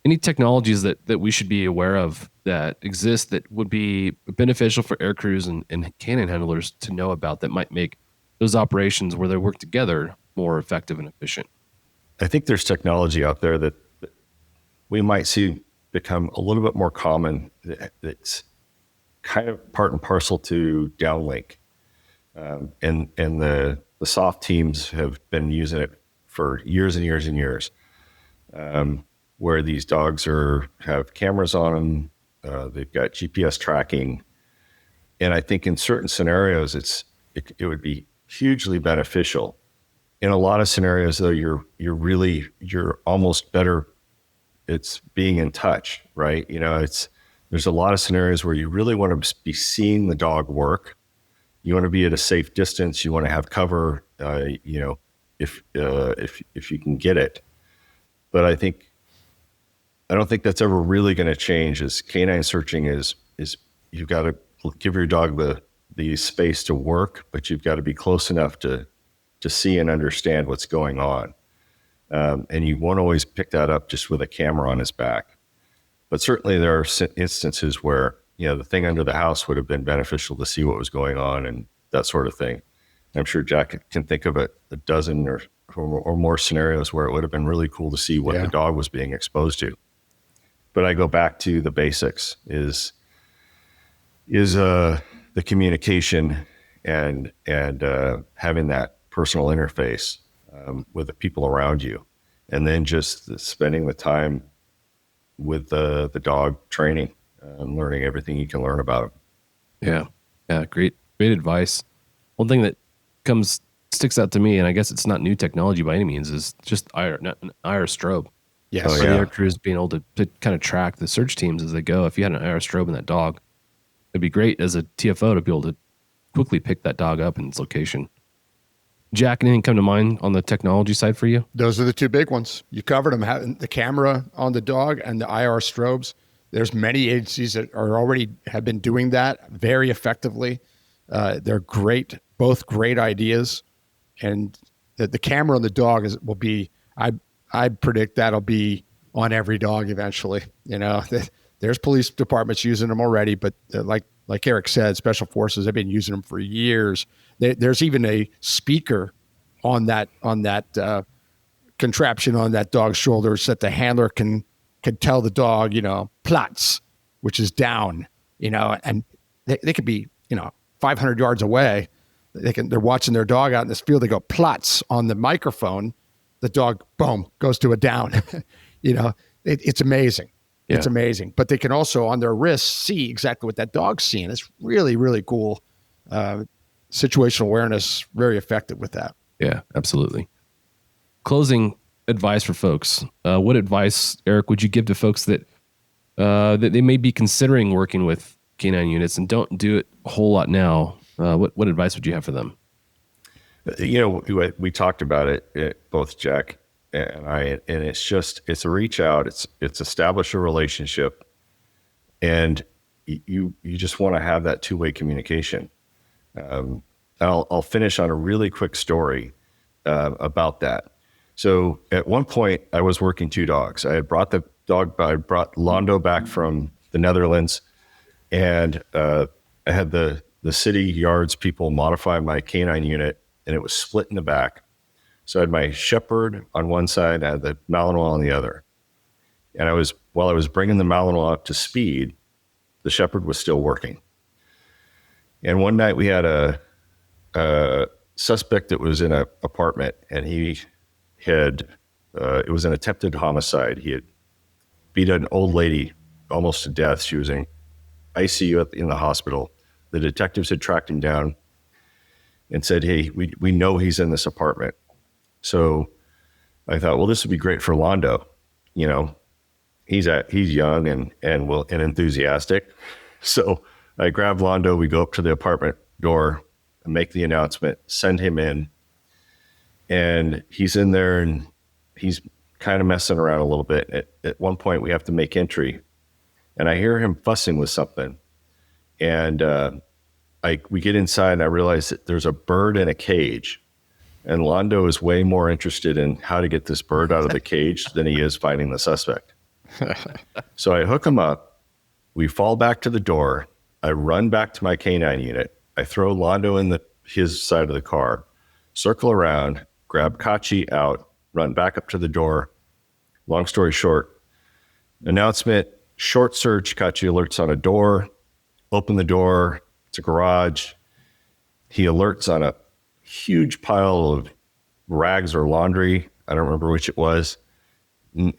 Any technologies that we should be aware of that exist that would be beneficial for air crews and canine handlers to know about that might make those operations where they work together more effective and efficient? I think there's technology out there that we might see become a little bit more common. That's kind of part and parcel to downlink. And the soft teams have been using it for years and years and years, where these dogs have cameras on them. They've got GPS tracking. And I think in certain scenarios, it would be hugely beneficial. In a lot of scenarios, though, you're almost better. It's being in touch, right? There's a lot of scenarios where you really want to be seeing the dog work. You want to be at a safe distance. You want to have cover, if you can get it. But I think I don't think that's ever really going to change. Is canine searching is you've got to give your dog the space to work, but you've got to be close enough to see and understand what's going on. And you won't always pick that up just with a camera on his back. But certainly there are instances where, the thing under the house would have been beneficial to see what was going on and that sort of thing. I'm sure Jack can think of a dozen or more scenarios where it would have been really cool to see what the dog was being exposed to. But I go back to the basics is the communication and having that personal interface with the people around you, and then just spending the time with the dog training and learning everything you can learn about him. Yeah. Great advice. One thing that sticks out to me, and I guess it's not new technology by any means, is just an IR strobe. Yes. For the air crews being able to kind of track the search teams as they go. If you had an IR strobe in that dog, it'd be great as a TFO to be able to quickly pick that dog up in its location. Jack, anything come to mind on the technology side for you? Those are the two big ones. You covered them, having the camera on the dog and the IR strobes. There's many agencies that have been doing that very effectively. They're great, both great ideas. And the camera on the dog will be, I predict that'll be on every dog eventually. There's police departments using them already, but like Eric said, special forces have been using them for years. There's even a speaker on that contraption on that dog's shoulders that the handler can tell the dog, Platz, which is down, and they could be, 500 yards away. They're watching their dog out in this field. They go Platz on the microphone. The dog, boom, goes to a down. It's amazing. Yeah. It's amazing. But they can also on their wrists see exactly what that dog's seeing. It's really, really cool. Situational awareness, very effective with that. Yeah, absolutely. Closing advice for folks. What advice, Eric, would you give to folks that they may be considering working with canine units and don't do it a whole lot now? What advice would you have for them? We talked about it, both Jack and I, and it's a reach out. It's establish a relationship, and you just want to have that two-way communication. I'll finish on a really quick story about that. So at one point, I was working two dogs. I brought Londo back from the Netherlands, and I had the city yards people modify my canine unit, and it was split in the back. So I had my Shepherd on one side, I had the Malinois on the other. And while I was bringing the Malinois up to speed, the Shepherd was still working. And one night we had a suspect that was in an apartment, and he had, it was an attempted homicide. He had beat an old lady almost to death. She was in ICU in the hospital. The detectives had tracked him down and said, hey, we know he's in this apartment. So I thought, well, this would be great for Londo. He's young and enthusiastic. So I grab Londo, we go up to the apartment door and make the announcement, send him in. And he's in there and he's kind of messing around a little bit. At one point we have to make entry, and I hear him fussing with something. And we get inside and I realize that there's a bird in a cage, and Londo is way more interested in how to get this bird out of the cage than he is finding the suspect. So I hook him up. We fall back to the door. I run back to my canine unit. I throw Londo in his side of the car, circle around, grab Kachi out, run back up to the door. Long story short, announcement, short search, Kachi alerts on a door, open the door, it's a garage. He alerts on a huge pile of rags or laundry. I don't remember which it was.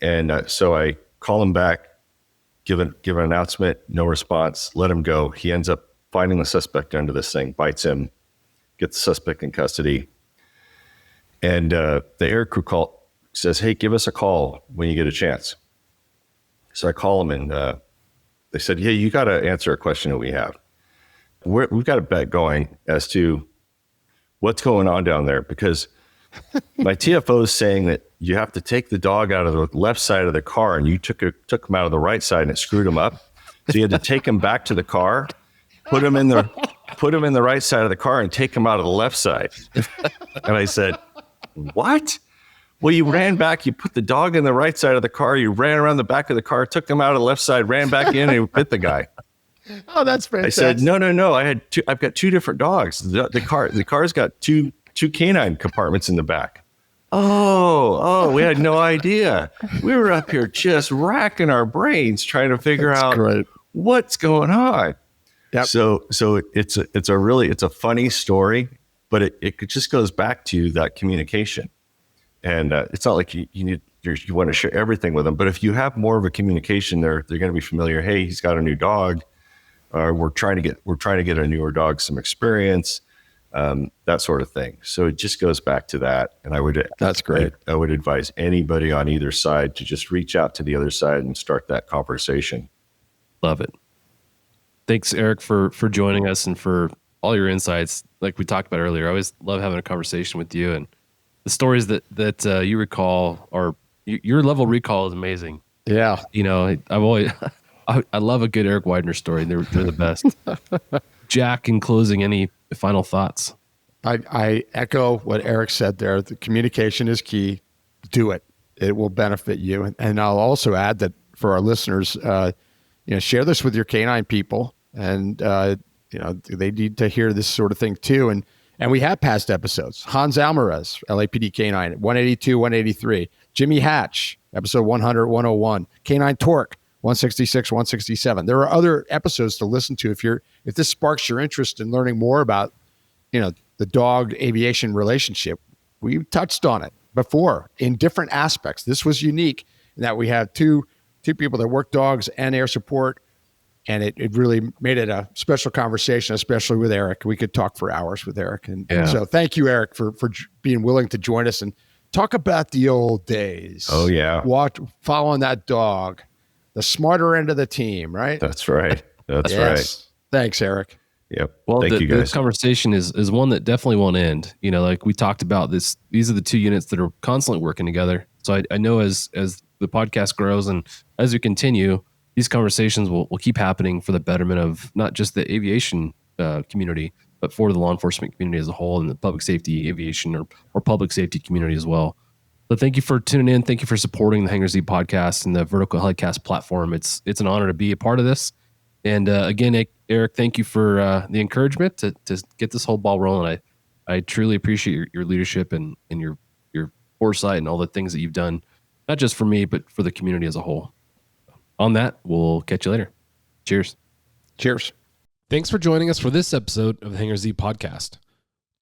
And so I call him back, give an announcement, no response, let him go. He ends up finding the suspect under this thing, bites him, gets the suspect in custody. And the air crew says, hey, give us a call when you get a chance. So I call them, and they said, yeah, you got to answer a question that we have. We've got a bet going as to what's going on down there, because my TFO is saying that you have to take the dog out of the left side of the car, and you took him out of the right side, and it screwed him up. So you had to take him back to the car, put him in the right side of the car, and take him out of the left side. And I said, what? Well, you ran back, you put the dog in the right side of the car, you ran around the back of the car, took him out of the left side, ran back in, and you bit the guy. Oh, that's fantastic. I said, no. I've got two different dogs. The car's got two canine compartments in the back. Oh, we had no idea. We were up here just racking our brains trying to figure out what's going on. Yep. So it's a funny story, but it just goes back to that communication. And it's not like you want to share everything with them, but if you have more of a communication, they're going to be familiar. Hey, he's got a new dog. We're trying to get a newer dog some experience, that sort of thing. So it just goes back to that. And that's great. I would advise anybody on either side to just reach out to the other side and start that conversation. Love it. Thanks, Eric, for joining us and for all your insights. Like we talked about earlier, I always love having a conversation with you, and the stories that you recall are your level of recall is amazing. Yeah. I love a good Eric Weidner story. They're the best. Jack, in closing, any final thoughts? I echo what Eric said there. The communication is key. Do it. It will benefit you. And I'll also add that for our listeners, share this with your canine people, and they need to hear this sort of thing too. And we have past episodes. Hans Alvarez, LAPD Canine, 182, 183. Jimmy Hatch, episode 100, 101. Canine Torque, 166, 167. There are other episodes to listen to if this sparks your interest in learning more about, the dog aviation relationship. We touched on it before in different aspects. This was unique in that we had two people that work dogs and air support, and it really made it a special conversation, especially with Eric. We could talk for hours with Eric. And so thank you, Eric, for being willing to join us and talk about the old days. Oh, yeah. Following that dog, the smarter end of the team, right? That's right. That's right. Thanks, Eric. Yep. Well, Thank you guys. This conversation is one that definitely won't end. Like we talked about this, these are the two units that are constantly working together. So I know as the podcast grows and as we continue, these conversations will keep happening for the betterment of not just the aviation community, but for the law enforcement community as a whole and the public safety aviation or public safety community as well. So thank you for tuning in. Thank you for supporting the Hangar Z podcast and the Vertical Helicast platform. It's an honor to be a part of this. And again, Eric, thank you for the encouragement to get this whole ball rolling. I truly appreciate your leadership and your foresight and all the things that you've done, not just for me, but for the community as a whole. On that, we'll catch you later. Cheers. Cheers. Thanks for joining us for this episode of the Hangar Z podcast.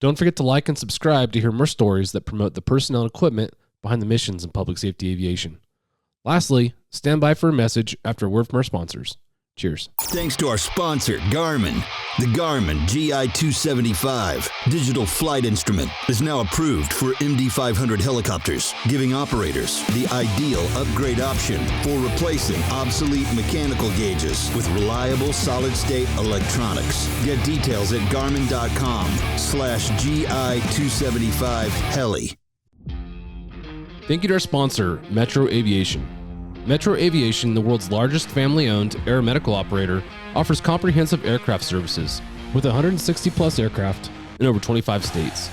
Don't forget to like and subscribe to hear more stories that promote the personnel and equipment behind the missions in public safety aviation. Lastly, stand by for a message after a word from our sponsors. Cheers. Thanks to our sponsor, Garmin. The Garmin GI-275 digital flight instrument is now approved for MD-500 helicopters, giving operators the ideal upgrade option for replacing obsolete mechanical gauges with reliable solid-state electronics. Get details at garmin.com/GI-275heli. Thank you to our sponsor, Metro Aviation. Metro Aviation, the world's largest family-owned aeromedical operator, offers comprehensive aircraft services with 160-plus aircraft in over 25 states.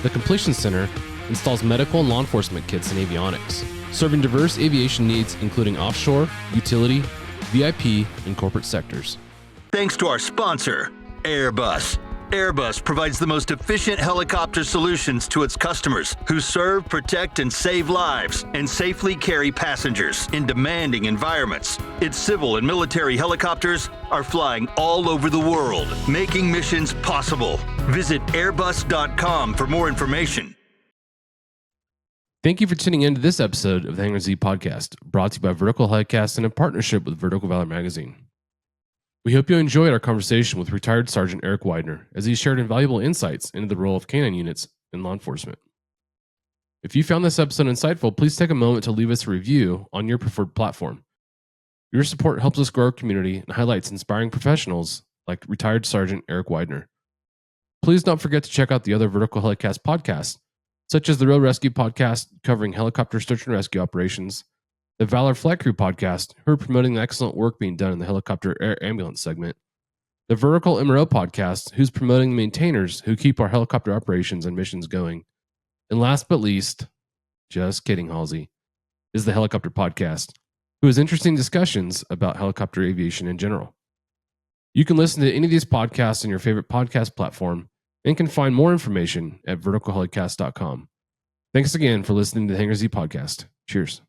The Completion Center installs medical and law enforcement kits and avionics, serving diverse aviation needs including offshore, utility, VIP, and corporate sectors. Thanks to our sponsor, Airbus. Airbus provides the most efficient helicopter solutions to its customers who serve, protect, and save lives and safely carry passengers in demanding environments. Its civil and military helicopters are flying all over the world, making missions possible. Visit airbus.com for more information. Thank you for tuning in to this episode of the Hangar Z podcast, brought to you by Vertical Helicast and in partnership with Vertical Valor Magazine. We hope you enjoyed our conversation with retired Sergeant Eric Weidner as he shared invaluable insights into the role of canine units in law enforcement. If you found this episode insightful, please take a moment to leave us a review on your preferred platform. Your support helps us grow our community and highlights inspiring professionals like retired Sergeant Eric Widener. Please don't forget to check out the other Vertical Helicast podcasts such as the Road Rescue Podcast covering helicopter search and rescue operations, the Valor Flight Crew Podcast, who are promoting the excellent work being done in the helicopter air ambulance segment, the Vertical MRO Podcast, who's promoting the maintainers who keep our helicopter operations and missions going, and last but least, just kidding, Halsey, is the Helicopter Podcast, who has interesting discussions about helicopter aviation in general. You can listen to any of these podcasts on your favorite podcast platform and can find more information at verticalhelicast.com. Thanks again for listening to the Hangar Z Podcast. Cheers.